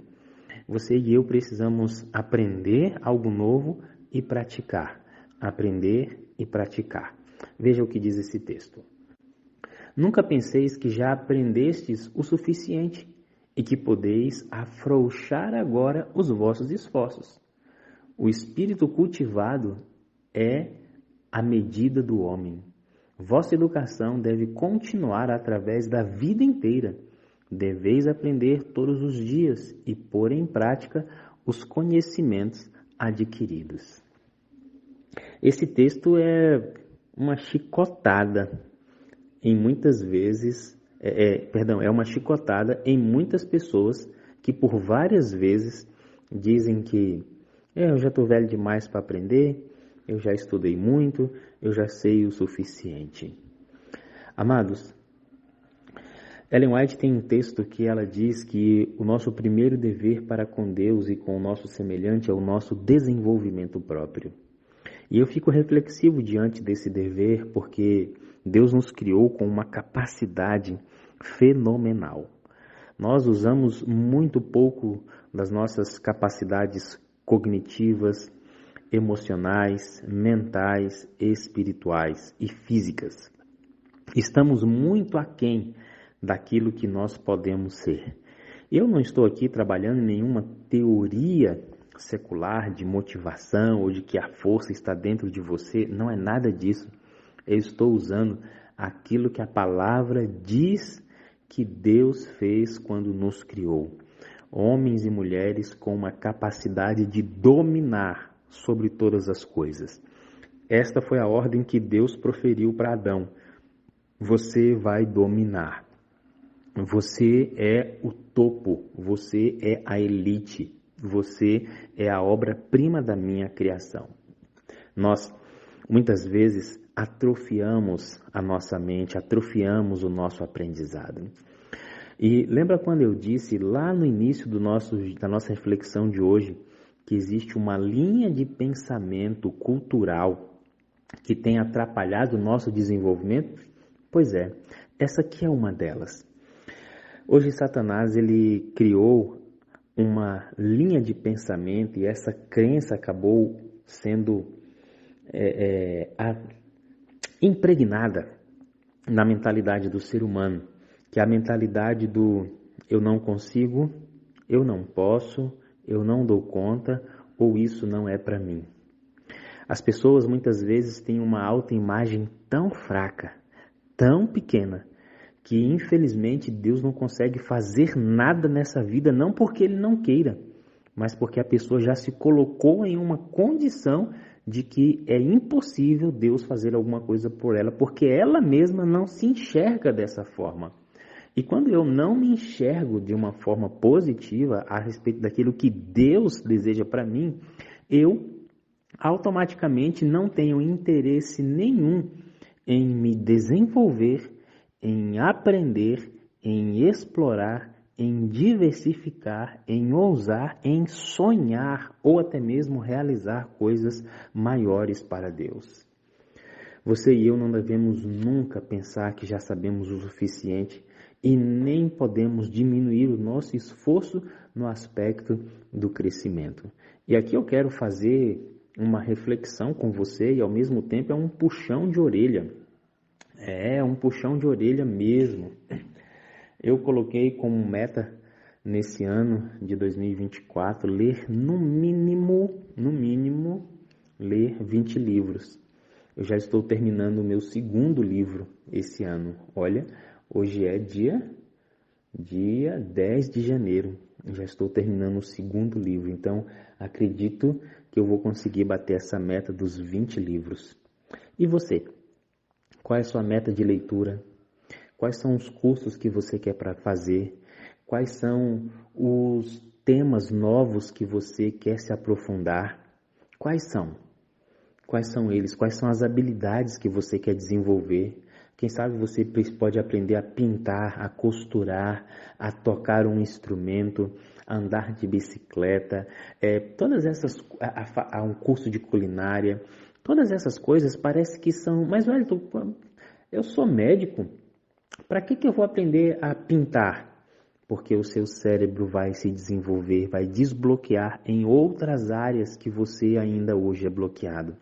Você e eu precisamos aprender algo novo e praticar. Aprender e praticar. Veja o que diz esse texto. Nunca penseis que já aprendestes o suficiente e que podeis afrouxar agora os vossos esforços. O espírito cultivado é a medida do homem. Vossa educação deve continuar através da vida inteira. Deveis aprender todos os dias e pôr em prática os conhecimentos adquiridos. Esse texto é uma chicotada em muitas vezes, é uma chicotada em muitas pessoas que por várias vezes dizem que eu já estou velho demais para aprender, eu já estudei muito, eu já sei o suficiente. Amados, Ellen White tem um texto que ela diz que o nosso primeiro dever para com Deus e com o nosso semelhante é o nosso desenvolvimento próprio. E eu fico reflexivo diante desse dever porque Deus nos criou com uma capacidade fenomenal. Nós usamos muito pouco das nossas capacidades cognitivas, emocionais, mentais, espirituais e físicas. Estamos muito aquém daquilo que nós podemos ser. Eu não estou aqui trabalhando em nenhuma teoria secular de motivação ou de que a força está dentro de você, não é nada disso. Eu estou usando aquilo que a palavra diz que Deus fez quando nos criou. Homens e mulheres com uma capacidade de dominar sobre todas as coisas. Esta foi a ordem que Deus proferiu para Adão. Você vai dominar. Você é o topo, você é a elite, você é a obra-prima da minha criação. Nós, muitas vezes, atrofiamos a nossa mente, atrofiamos o nosso aprendizado. E lembra quando eu disse lá no início da nossa reflexão de hoje que existe uma linha de pensamento cultural que tem atrapalhado o nosso desenvolvimento? Pois é, essa aqui é uma delas. Hoje Satanás ele criou uma linha de pensamento e essa crença acabou sendo impregnada na mentalidade do ser humano, que é a mentalidade do eu não consigo, eu não posso, eu não dou conta ou isso não é para mim. As pessoas muitas vezes têm uma autoimagem tão fraca, tão pequena, que infelizmente Deus não consegue fazer nada nessa vida, não porque Ele não queira, mas porque a pessoa já se colocou em uma condição de que é impossível Deus fazer alguma coisa por ela, porque ela mesma não se enxerga dessa forma. E quando eu não me enxergo de uma forma positiva a respeito daquilo que Deus deseja para mim, eu automaticamente não tenho interesse nenhum em me desenvolver, em aprender, em explorar, em diversificar, em ousar, em sonhar ou até mesmo realizar coisas maiores para Deus. Você e eu não devemos nunca pensar que já sabemos o suficiente e nem podemos diminuir o nosso esforço no aspecto do crescimento. E aqui eu quero fazer uma reflexão com você e ao mesmo tempo é um puxão de orelha. É um puxão de orelha mesmo. Eu coloquei como meta nesse ano de 2024 ler no mínimo, ler 20 livros. Eu já estou terminando o meu segundo livro esse ano. Olha, hoje é dia 10 de janeiro. Eu já estou terminando o segundo livro. Então, acredito que eu vou conseguir bater essa meta dos 20 livros. E você? Qual é a sua meta de leitura? Quais são os cursos que você quer para fazer? Quais são os temas novos que você quer se aprofundar? Quais são? Quais são eles? Quais são as habilidades que você quer desenvolver? Quem sabe você pode aprender a pintar, a costurar, a tocar um instrumento, a andar de bicicleta, todas essas, a um curso de culinária, todas essas coisas parece que são, mas olha, eu sou médico, para que eu vou aprender a pintar? Porque o seu cérebro vai se desenvolver, vai desbloquear em outras áreas que você ainda hoje é bloqueado.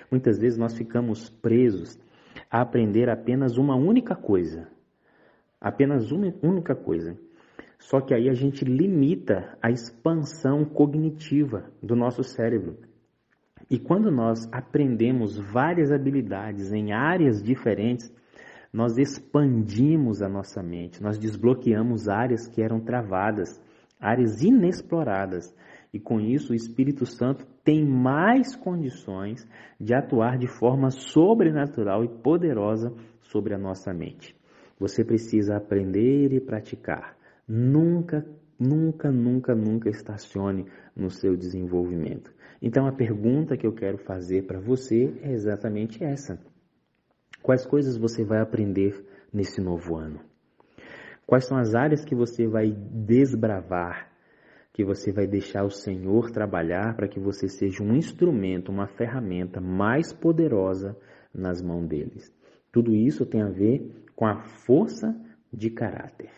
Muitas vezes nós ficamos presos a aprender apenas uma única coisa. Apenas uma única coisa. Só que aí a gente limita a expansão cognitiva do nosso cérebro. E quando nós aprendemos várias habilidades em áreas diferentes, nós expandimos a nossa mente, nós desbloqueamos áreas que eram travadas, áreas inexploradas. E com isso o Espírito Santo tem mais condições de atuar de forma sobrenatural e poderosa sobre a nossa mente. Você precisa aprender e praticar. Nunca estacione no seu desenvolvimento. Então a pergunta que eu quero fazer para você é exatamente essa. Quais coisas você vai aprender nesse novo ano? Quais são as áreas que você vai desbravar, que você vai deixar o Senhor trabalhar para que você seja um instrumento, uma ferramenta mais poderosa nas mãos deles? Tudo isso tem a ver com a força de caráter.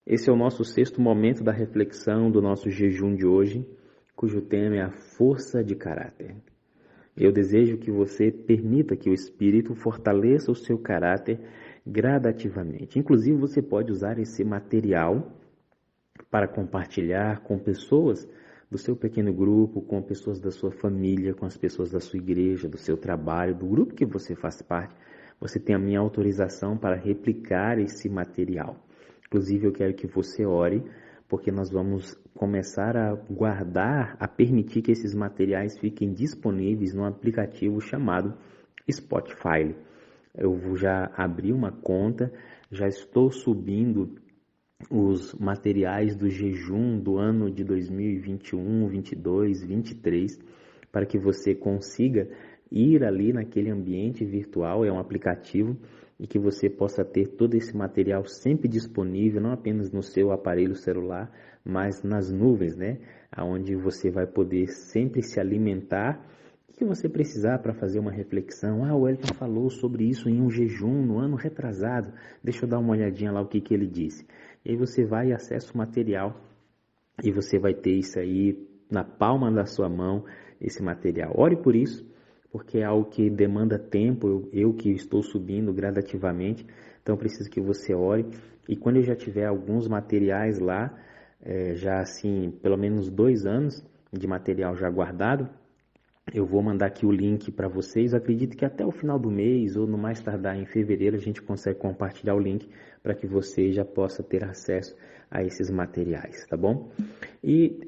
Esse é o nosso 6º momento da reflexão do nosso jejum de hoje, cujo tema é a força de caráter. Eu desejo que você permita que o Espírito fortaleça o seu caráter gradativamente. Inclusive, você pode usar esse material para compartilhar com pessoas do seu pequeno grupo, com pessoas da sua família, com as pessoas da sua igreja, do seu trabalho, do grupo que você faz parte. Você tem a minha autorização para replicar esse material. Inclusive, eu quero que você ore, porque nós vamos começar a guardar, a permitir que esses materiais fiquem disponíveis num aplicativo chamado Spotify. Eu já abri uma conta, já estou subindo os materiais do jejum do ano de 2021, 22, 23, para que você consiga ir ali naquele ambiente virtual, é um aplicativo, e que você possa ter todo esse material sempre disponível, não apenas no seu aparelho celular, mas nas nuvens, né? Onde você vai poder sempre se alimentar. O que você precisar para fazer uma reflexão? O Wellington falou sobre isso em um jejum no ano retrasado. Deixa eu dar uma olhadinha lá o que ele disse. E aí você vai e acessa o material e você vai ter isso aí na palma da sua mão, esse material. Ore por isso, porque é algo que demanda tempo, eu que estou subindo gradativamente, então preciso que você ore. E quando eu já tiver alguns materiais lá, já assim, pelo menos 2 anos de material já guardado, eu vou mandar aqui o link para vocês. Eu acredito que até o final do mês, ou no mais tardar em fevereiro, a gente consegue compartilhar o link para que você já possa ter acesso a esses materiais, tá bom? E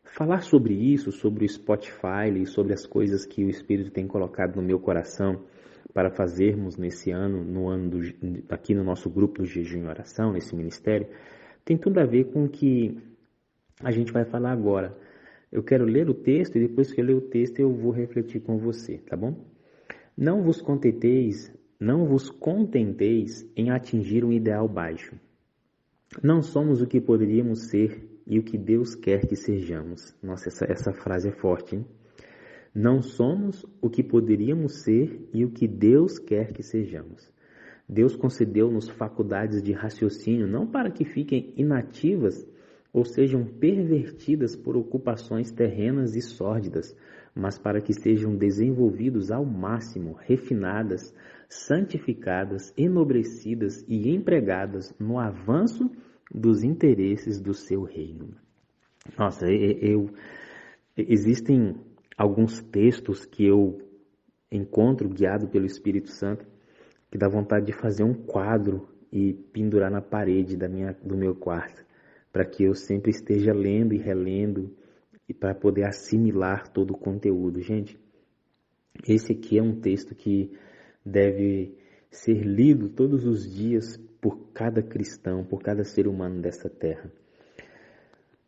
falar sobre isso, sobre o Spotify e sobre as coisas que o Espírito tem colocado no meu coração para fazermos nesse ano, aqui no nosso grupo do Jejum e Oração, nesse ministério, tem tudo a ver com o que a gente vai falar agora. Eu quero ler o texto e depois que eu ler o texto eu vou refletir com você, tá bom? Não vos contenteis em atingir um ideal baixo. Não somos o que poderíamos ser e o que Deus quer que sejamos. Nossa, essa frase é forte, hein? Não somos o que poderíamos ser e o que Deus quer que sejamos. Deus concedeu-nos faculdades de raciocínio não para que fiquem inativas ou sejam pervertidas por ocupações terrenas e sórdidas, mas para que sejam desenvolvidos ao máximo, refinadas, santificadas, enobrecidas e empregadas no avanço dos interesses do seu reino. Nossa, existem alguns textos que eu encontro guiado pelo Espírito Santo que dá vontade de fazer um quadro e pendurar na parede do meu quarto, para que eu sempre esteja lendo e relendo e para poder assimilar todo o conteúdo. Gente, esse aqui é um texto que deve ser lido todos os dias por cada cristão, por cada ser humano dessa terra.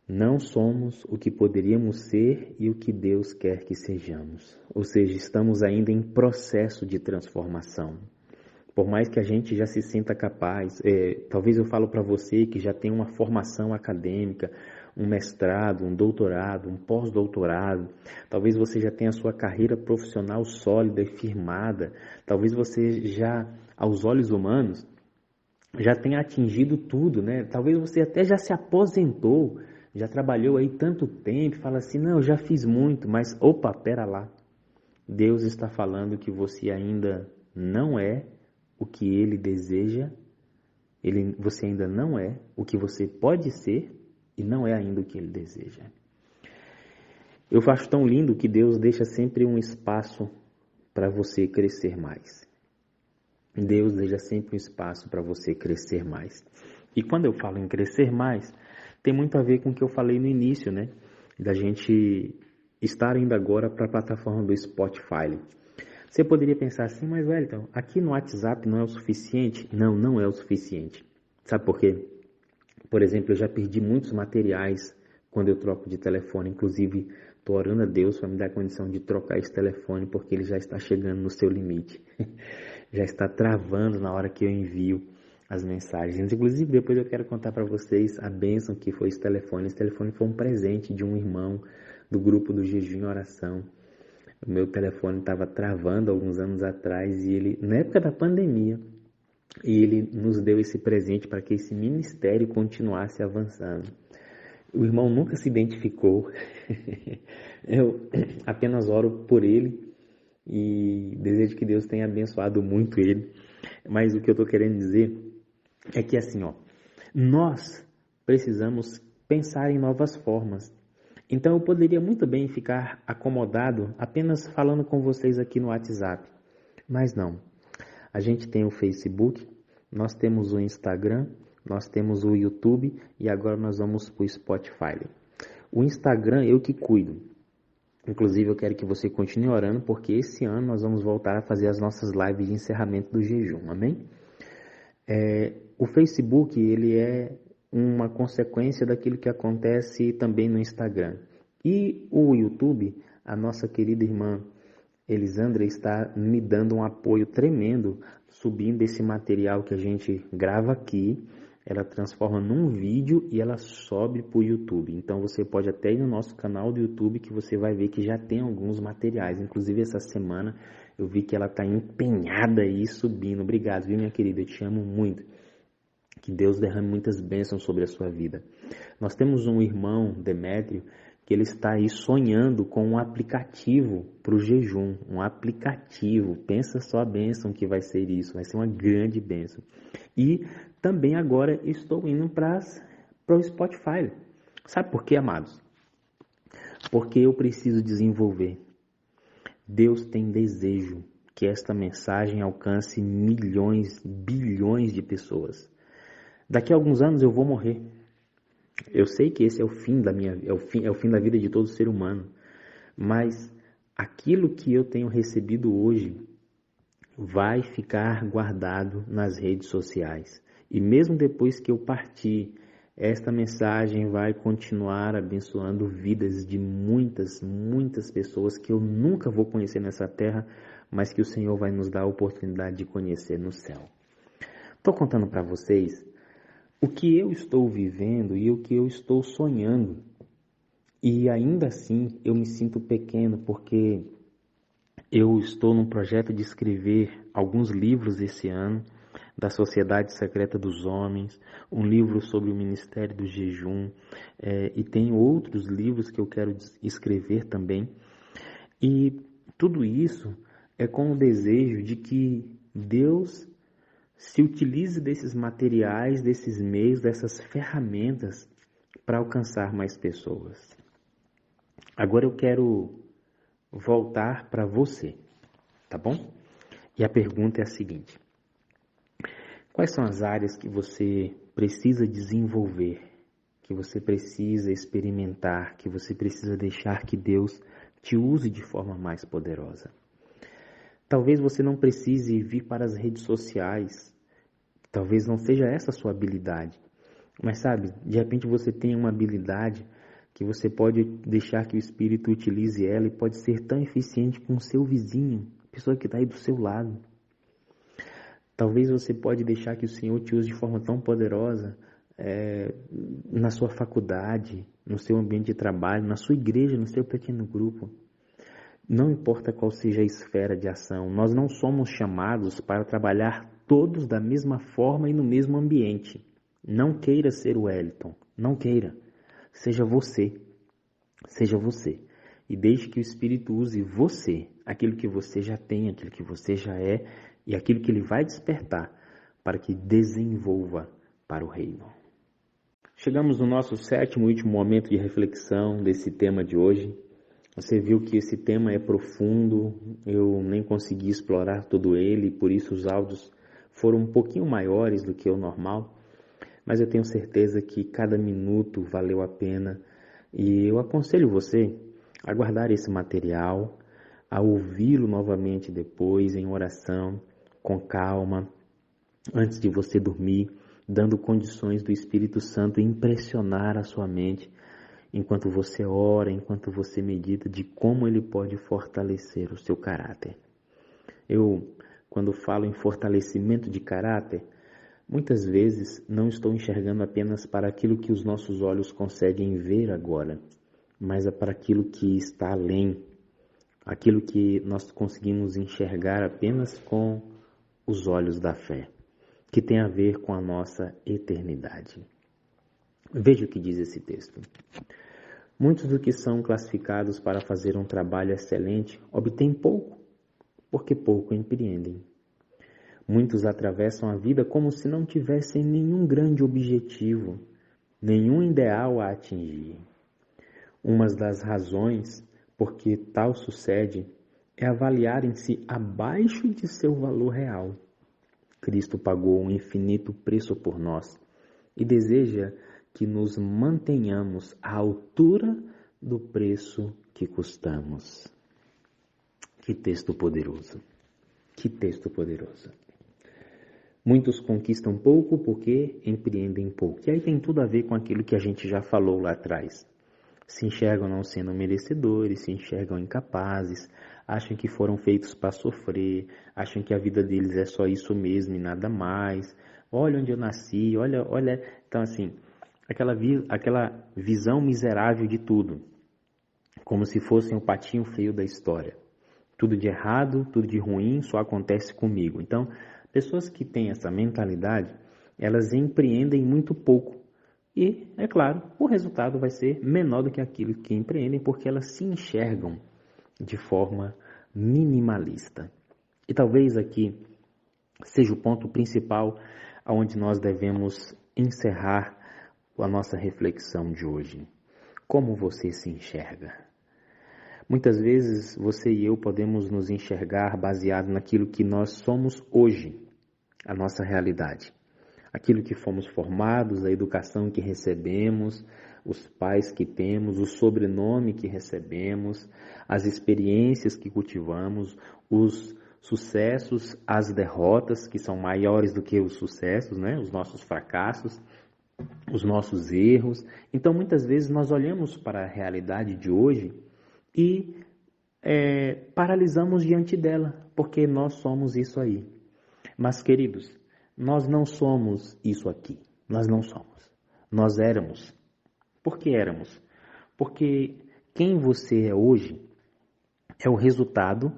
Não somos o que poderíamos ser e o que Deus quer que sejamos. Ou seja, estamos ainda em processo de transformação. Por mais que a gente já se sinta capaz, talvez eu falo para você que já tem uma formação acadêmica, um mestrado, um doutorado, um pós-doutorado, talvez você já tenha a sua carreira profissional sólida e firmada, talvez você já, aos olhos humanos, já tenha atingido tudo, né? Talvez você até já se aposentou, já trabalhou aí tanto tempo, fala assim, não, eu já fiz muito, mas opa, pera lá. Deus está falando que você ainda não é o que Ele deseja, você ainda não é o que você pode ser e não é ainda o que Ele deseja. Eu acho tão lindo que Deus deixa sempre um espaço para você crescer mais. Deus deixa sempre um espaço para você crescer mais. E quando eu falo em crescer mais, tem muito a ver com o que eu falei no início, né? Da gente estar indo agora para a plataforma do Spotify. Você poderia pensar assim, mas Wellington, aqui no WhatsApp não é o suficiente? Não, não é o suficiente. Sabe por quê? Por exemplo, eu já perdi muitos materiais quando eu troco de telefone. Inclusive, estou orando a Deus para me dar a condição de trocar esse telefone, porque ele já está chegando no seu limite. Já está travando na hora que eu envio as mensagens. Inclusive, depois eu quero contar para vocês a bênção que foi esse telefone. Esse telefone foi um presente de um irmão do grupo do Jejum e Oração. O meu telefone estava travando alguns anos atrás e ele, na época da pandemia, e ele nos deu esse presente para que esse ministério continuasse avançando. O irmão nunca se identificou. Eu apenas oro por ele e desejo que Deus tenha abençoado muito ele. Mas o que eu estou querendo dizer é que assim, nós precisamos pensar em novas formas. Então eu poderia muito bem ficar acomodado apenas falando com vocês aqui no WhatsApp. Mas não. A gente tem o Facebook, nós temos o Instagram, nós temos o YouTube e agora nós vamos para o Spotify. O Instagram eu que cuido. Inclusive eu quero que você continue orando porque esse ano nós vamos voltar a fazer as nossas lives de encerramento do jejum, amém? O Facebook ele é uma consequência daquilo que acontece também no Instagram. E o YouTube, a nossa querida irmã Elisandra está me dando um apoio tremendo, subindo esse material que a gente grava aqui, ela transforma num vídeo e ela sobe para o YouTube. Então você pode até ir no nosso canal do YouTube que você vai ver que já tem alguns materiais. Inclusive essa semana eu vi que ela está empenhada aí subindo. Obrigado, viu minha querida? Eu te amo muito. Que Deus derrame muitas bênçãos sobre a sua vida. Nós temos um irmão, Demétrio, que ele está aí sonhando com um aplicativo para o jejum, um aplicativo. Pensa só a bênção que vai ser isso, vai ser uma grande bênção. E também agora estou indo para o Spotify. Sabe por quê, amados? Porque eu preciso desenvolver. Deus tem desejo que esta mensagem alcance milhões, bilhões de pessoas. Daqui a alguns anos eu vou morrer. Eu sei que esse é o fim da vida de todo ser humano, mas aquilo que eu tenho recebido hoje vai ficar guardado nas redes sociais. E mesmo depois que eu partir, esta mensagem vai continuar abençoando vidas de muitas, muitas pessoas que eu nunca vou conhecer nessa terra, mas que o Senhor vai nos dar a oportunidade de conhecer no céu. Estou contando para vocês o que eu estou vivendo e o que eu estou sonhando. E ainda assim eu me sinto pequeno porque eu estou num projeto de escrever alguns livros esse ano, da Sociedade Secreta dos Homens, um livro sobre o Ministério do Jejum, e tem outros livros que eu quero escrever também. E tudo isso é com o desejo de que Deus se utilize desses materiais, desses meios, dessas ferramentas para alcançar mais pessoas. Agora eu quero voltar para você, tá bom? E a pergunta é a seguinte: quais são as áreas que você precisa desenvolver, que você precisa experimentar, que você precisa deixar que Deus te use de forma mais poderosa? Talvez você não precise vir para as redes sociais, talvez não seja essa a sua habilidade, Mas sabe, de repente você tem uma habilidade que você pode deixar que o Espírito utilize ela e pode ser tão eficiente com o seu vizinho, a pessoa que está aí do seu lado. Talvez você pode deixar que o Senhor te use de forma tão poderosa na sua faculdade, no seu ambiente de trabalho, na sua igreja, no seu pequeno grupo. Não importa qual seja a esfera de ação, nós não somos chamados para trabalhar todos da mesma forma e no mesmo ambiente. Não queira ser o Wellington, não queira. Seja você, seja você. E deixe que o Espírito use você, aquilo que você já tem, aquilo que você já é e aquilo que Ele vai despertar para que desenvolva para o reino. Chegamos no nosso sétimo e último momento de reflexão desse tema de hoje. Você viu que esse tema é profundo, eu nem consegui explorar todo ele, por isso os áudios foram um pouquinho maiores do que o normal, mas eu tenho certeza que cada minuto valeu a pena e eu aconselho você a guardar esse material, a ouvi-lo novamente depois em oração, com calma, antes de você dormir, dando condições do Espírito Santo impressionar a sua mente enquanto você ora, enquanto você medita de como ele pode fortalecer o seu caráter. Eu, quando falo em fortalecimento de caráter, muitas vezes não estou enxergando apenas para aquilo que os nossos olhos conseguem ver agora, mas é para aquilo que está além, aquilo que nós conseguimos enxergar apenas com os olhos da fé, que tem a ver com a nossa eternidade. Veja o que diz esse texto. Muitos dos que são classificados para fazer um trabalho excelente obtêm pouco, porque pouco empreendem. Muitos atravessam a vida como se não tivessem nenhum grande objetivo, nenhum ideal a atingir. Uma das razões por que tal sucede é avaliarem-se abaixo de seu valor real. Cristo pagou um infinito preço por nós e deseja que nos mantenhamos à altura do preço que custamos. Que texto poderoso! Que texto poderoso! Muitos conquistam pouco porque empreendem pouco. E aí tem tudo a ver com aquilo que a gente já falou lá atrás. Se enxergam não sendo merecedores, se enxergam incapazes, acham que foram feitos para sofrer, acham que a vida deles é só isso mesmo e nada mais. Olha onde eu nasci, olha. Então assim, aquela visão miserável de tudo, como se fossem o patinho feio da história. Tudo de errado, tudo de ruim só acontece comigo. Então, pessoas que têm essa mentalidade, elas empreendem muito pouco. E, é claro, o resultado vai ser menor do que aquilo que empreendem, porque elas se enxergam de forma minimalista. E talvez aqui seja o ponto principal onde nós devemos encerrar a nossa reflexão de hoje. Como você se enxerga? Muitas vezes você e eu podemos nos enxergar baseado naquilo que nós somos hoje, a nossa realidade. Aquilo que fomos formados, a educação que recebemos, os pais que temos, o sobrenome que recebemos, as experiências que cultivamos, os sucessos, as derrotas que são maiores do que os sucessos, né? Os nossos fracassos, os nossos erros. Então, muitas vezes nós olhamos para a realidade de hoje e paralisamos diante dela, porque nós somos isso aí. Mas, queridos, nós não somos isso aqui. Nós não somos. Nós éramos. Por que éramos? Porque quem você é hoje é o resultado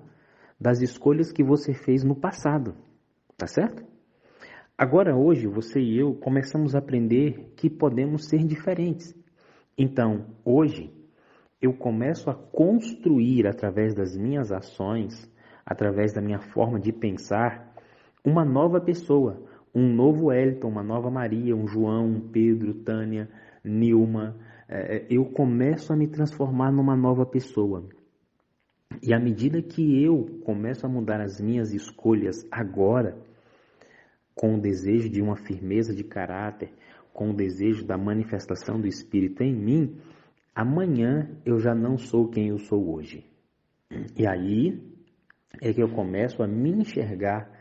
das escolhas que você fez no passado. Tá certo? Agora, hoje, você e eu começamos a aprender que podemos ser diferentes. Então, hoje, eu começo a construir através das minhas ações, através da minha forma de pensar, uma nova pessoa, um novo Wellington, uma nova Maria, um João, um Pedro, Tânia, Nilma. Eu começo a me transformar numa nova pessoa. E à medida que eu começo a mudar as minhas escolhas agora, com o desejo de uma firmeza de caráter, com o desejo da manifestação do Espírito em mim, amanhã eu já não sou quem eu sou hoje. E aí é que eu começo a me enxergar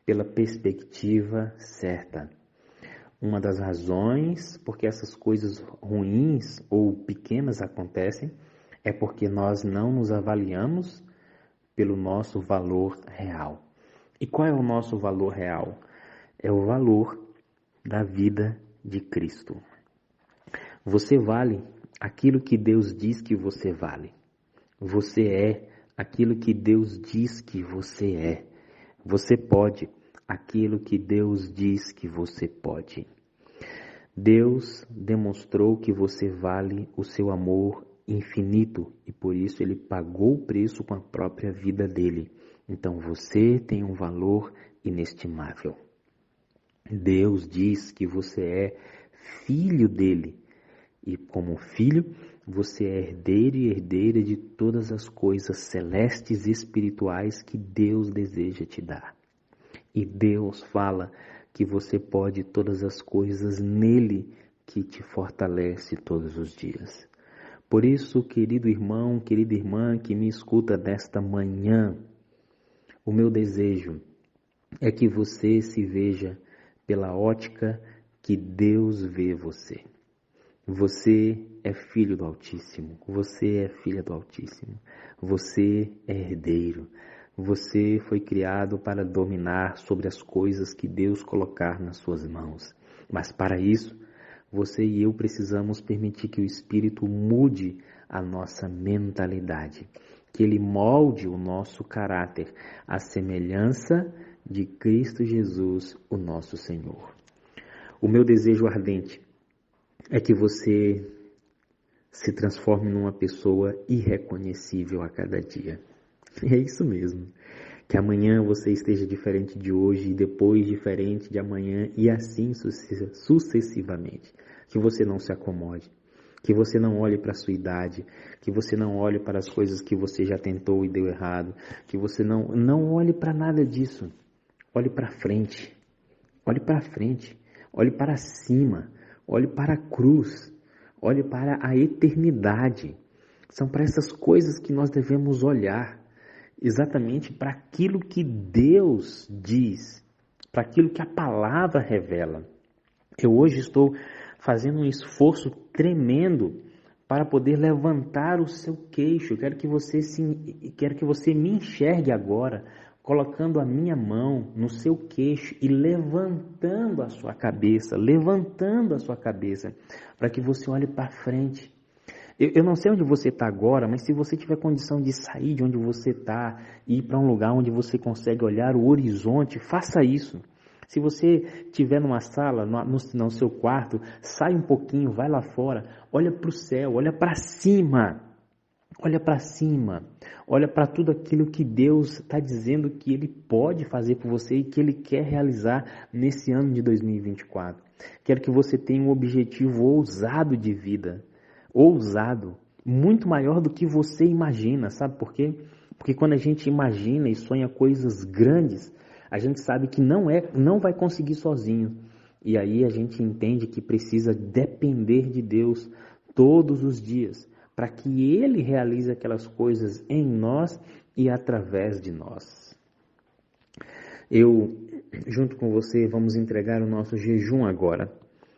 pela perspectiva certa. Uma das razões porque essas coisas ruins ou pequenas acontecem é porque nós não nos avaliamos pelo nosso valor real. E qual é o nosso valor real? É o valor da vida de Cristo. Você vale aquilo que Deus diz que você vale. Você é aquilo que Deus diz que você é. Você pode aquilo que Deus diz que você pode. Deus demonstrou que você vale o seu amor infinito e por isso Ele pagou o preço com a própria vida dele. Então você tem um valor inestimável. Deus diz que você é filho dele e como filho você é herdeiro e herdeira de todas as coisas celestes e espirituais que Deus deseja te dar. E Deus fala que você pode todas as coisas nele que te fortalece todos os dias. Por isso, querido irmão, querida irmã que me escuta nesta manhã, o meu desejo é que você se veja pela ótica que Deus vê você. Você é filho do Altíssimo, você é filha do Altíssimo, você é herdeiro, você foi criado para dominar sobre as coisas que Deus colocar nas suas mãos. Mas para isso, você e eu precisamos permitir que o Espírito mude a nossa mentalidade, que Ele molde o nosso caráter à semelhança de Cristo Jesus, o nosso Senhor. O meu desejo ardente é que você se transforme numa pessoa irreconhecível a cada dia. É isso mesmo. Que amanhã você esteja diferente de hoje e depois diferente de amanhã e assim sucessivamente. Que você não se acomode. Que você não olhe para a sua idade. Que você não olhe para as coisas que você já tentou e deu errado. Que você não olhe para nada disso. Olhe para frente. Olhe para frente. Olhe para cima. Olhe para a cruz, olhe para a eternidade. São para essas coisas que nós devemos olhar, exatamente para aquilo que Deus diz, para aquilo que a palavra revela. Eu hoje estou fazendo um esforço tremendo para poder levantar o seu queixo. Quero que você me enxergue agora, colocando a minha mão no seu queixo e levantando a sua cabeça, para que você olhe para frente. Eu não sei onde você está agora, mas se você tiver condição de sair de onde você está e ir para um lugar onde você consegue olhar o horizonte, faça isso. Se você estiver numa sala, no seu quarto, sai um pouquinho, vai lá fora, olha para o céu, olha para cima. Olha para cima, olha para tudo aquilo que Deus está dizendo que Ele pode fazer por você e que Ele quer realizar nesse ano de 2024. Quero que você tenha um objetivo ousado de vida, ousado, muito maior do que você imagina, sabe por quê? Porque quando a gente imagina e sonha coisas grandes, a gente sabe que não vai conseguir sozinho. E aí a gente entende que precisa depender de Deus todos os dias, para que Ele realize aquelas coisas em nós e através de nós. Eu, junto com você, vamos entregar o nosso jejum agora.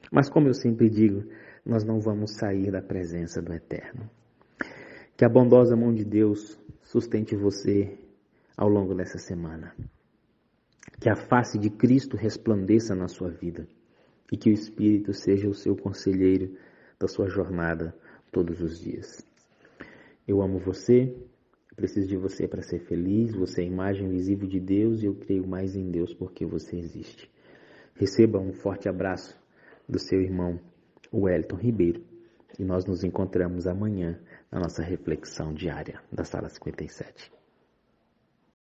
Mas como eu sempre digo, nós não vamos sair da presença do Eterno. Que a bondosa mão de Deus sustente você ao longo dessa semana. Que a face de Cristo resplandeça na sua vida. E que o Espírito seja o seu conselheiro da sua jornada todos os dias. Eu amo você, preciso de você para ser feliz, você é a imagem visível de Deus e eu creio mais em Deus porque você existe. Receba um forte abraço do seu irmão Wellington Ribeiro e nós nos encontramos amanhã na nossa reflexão diária da Sala 57.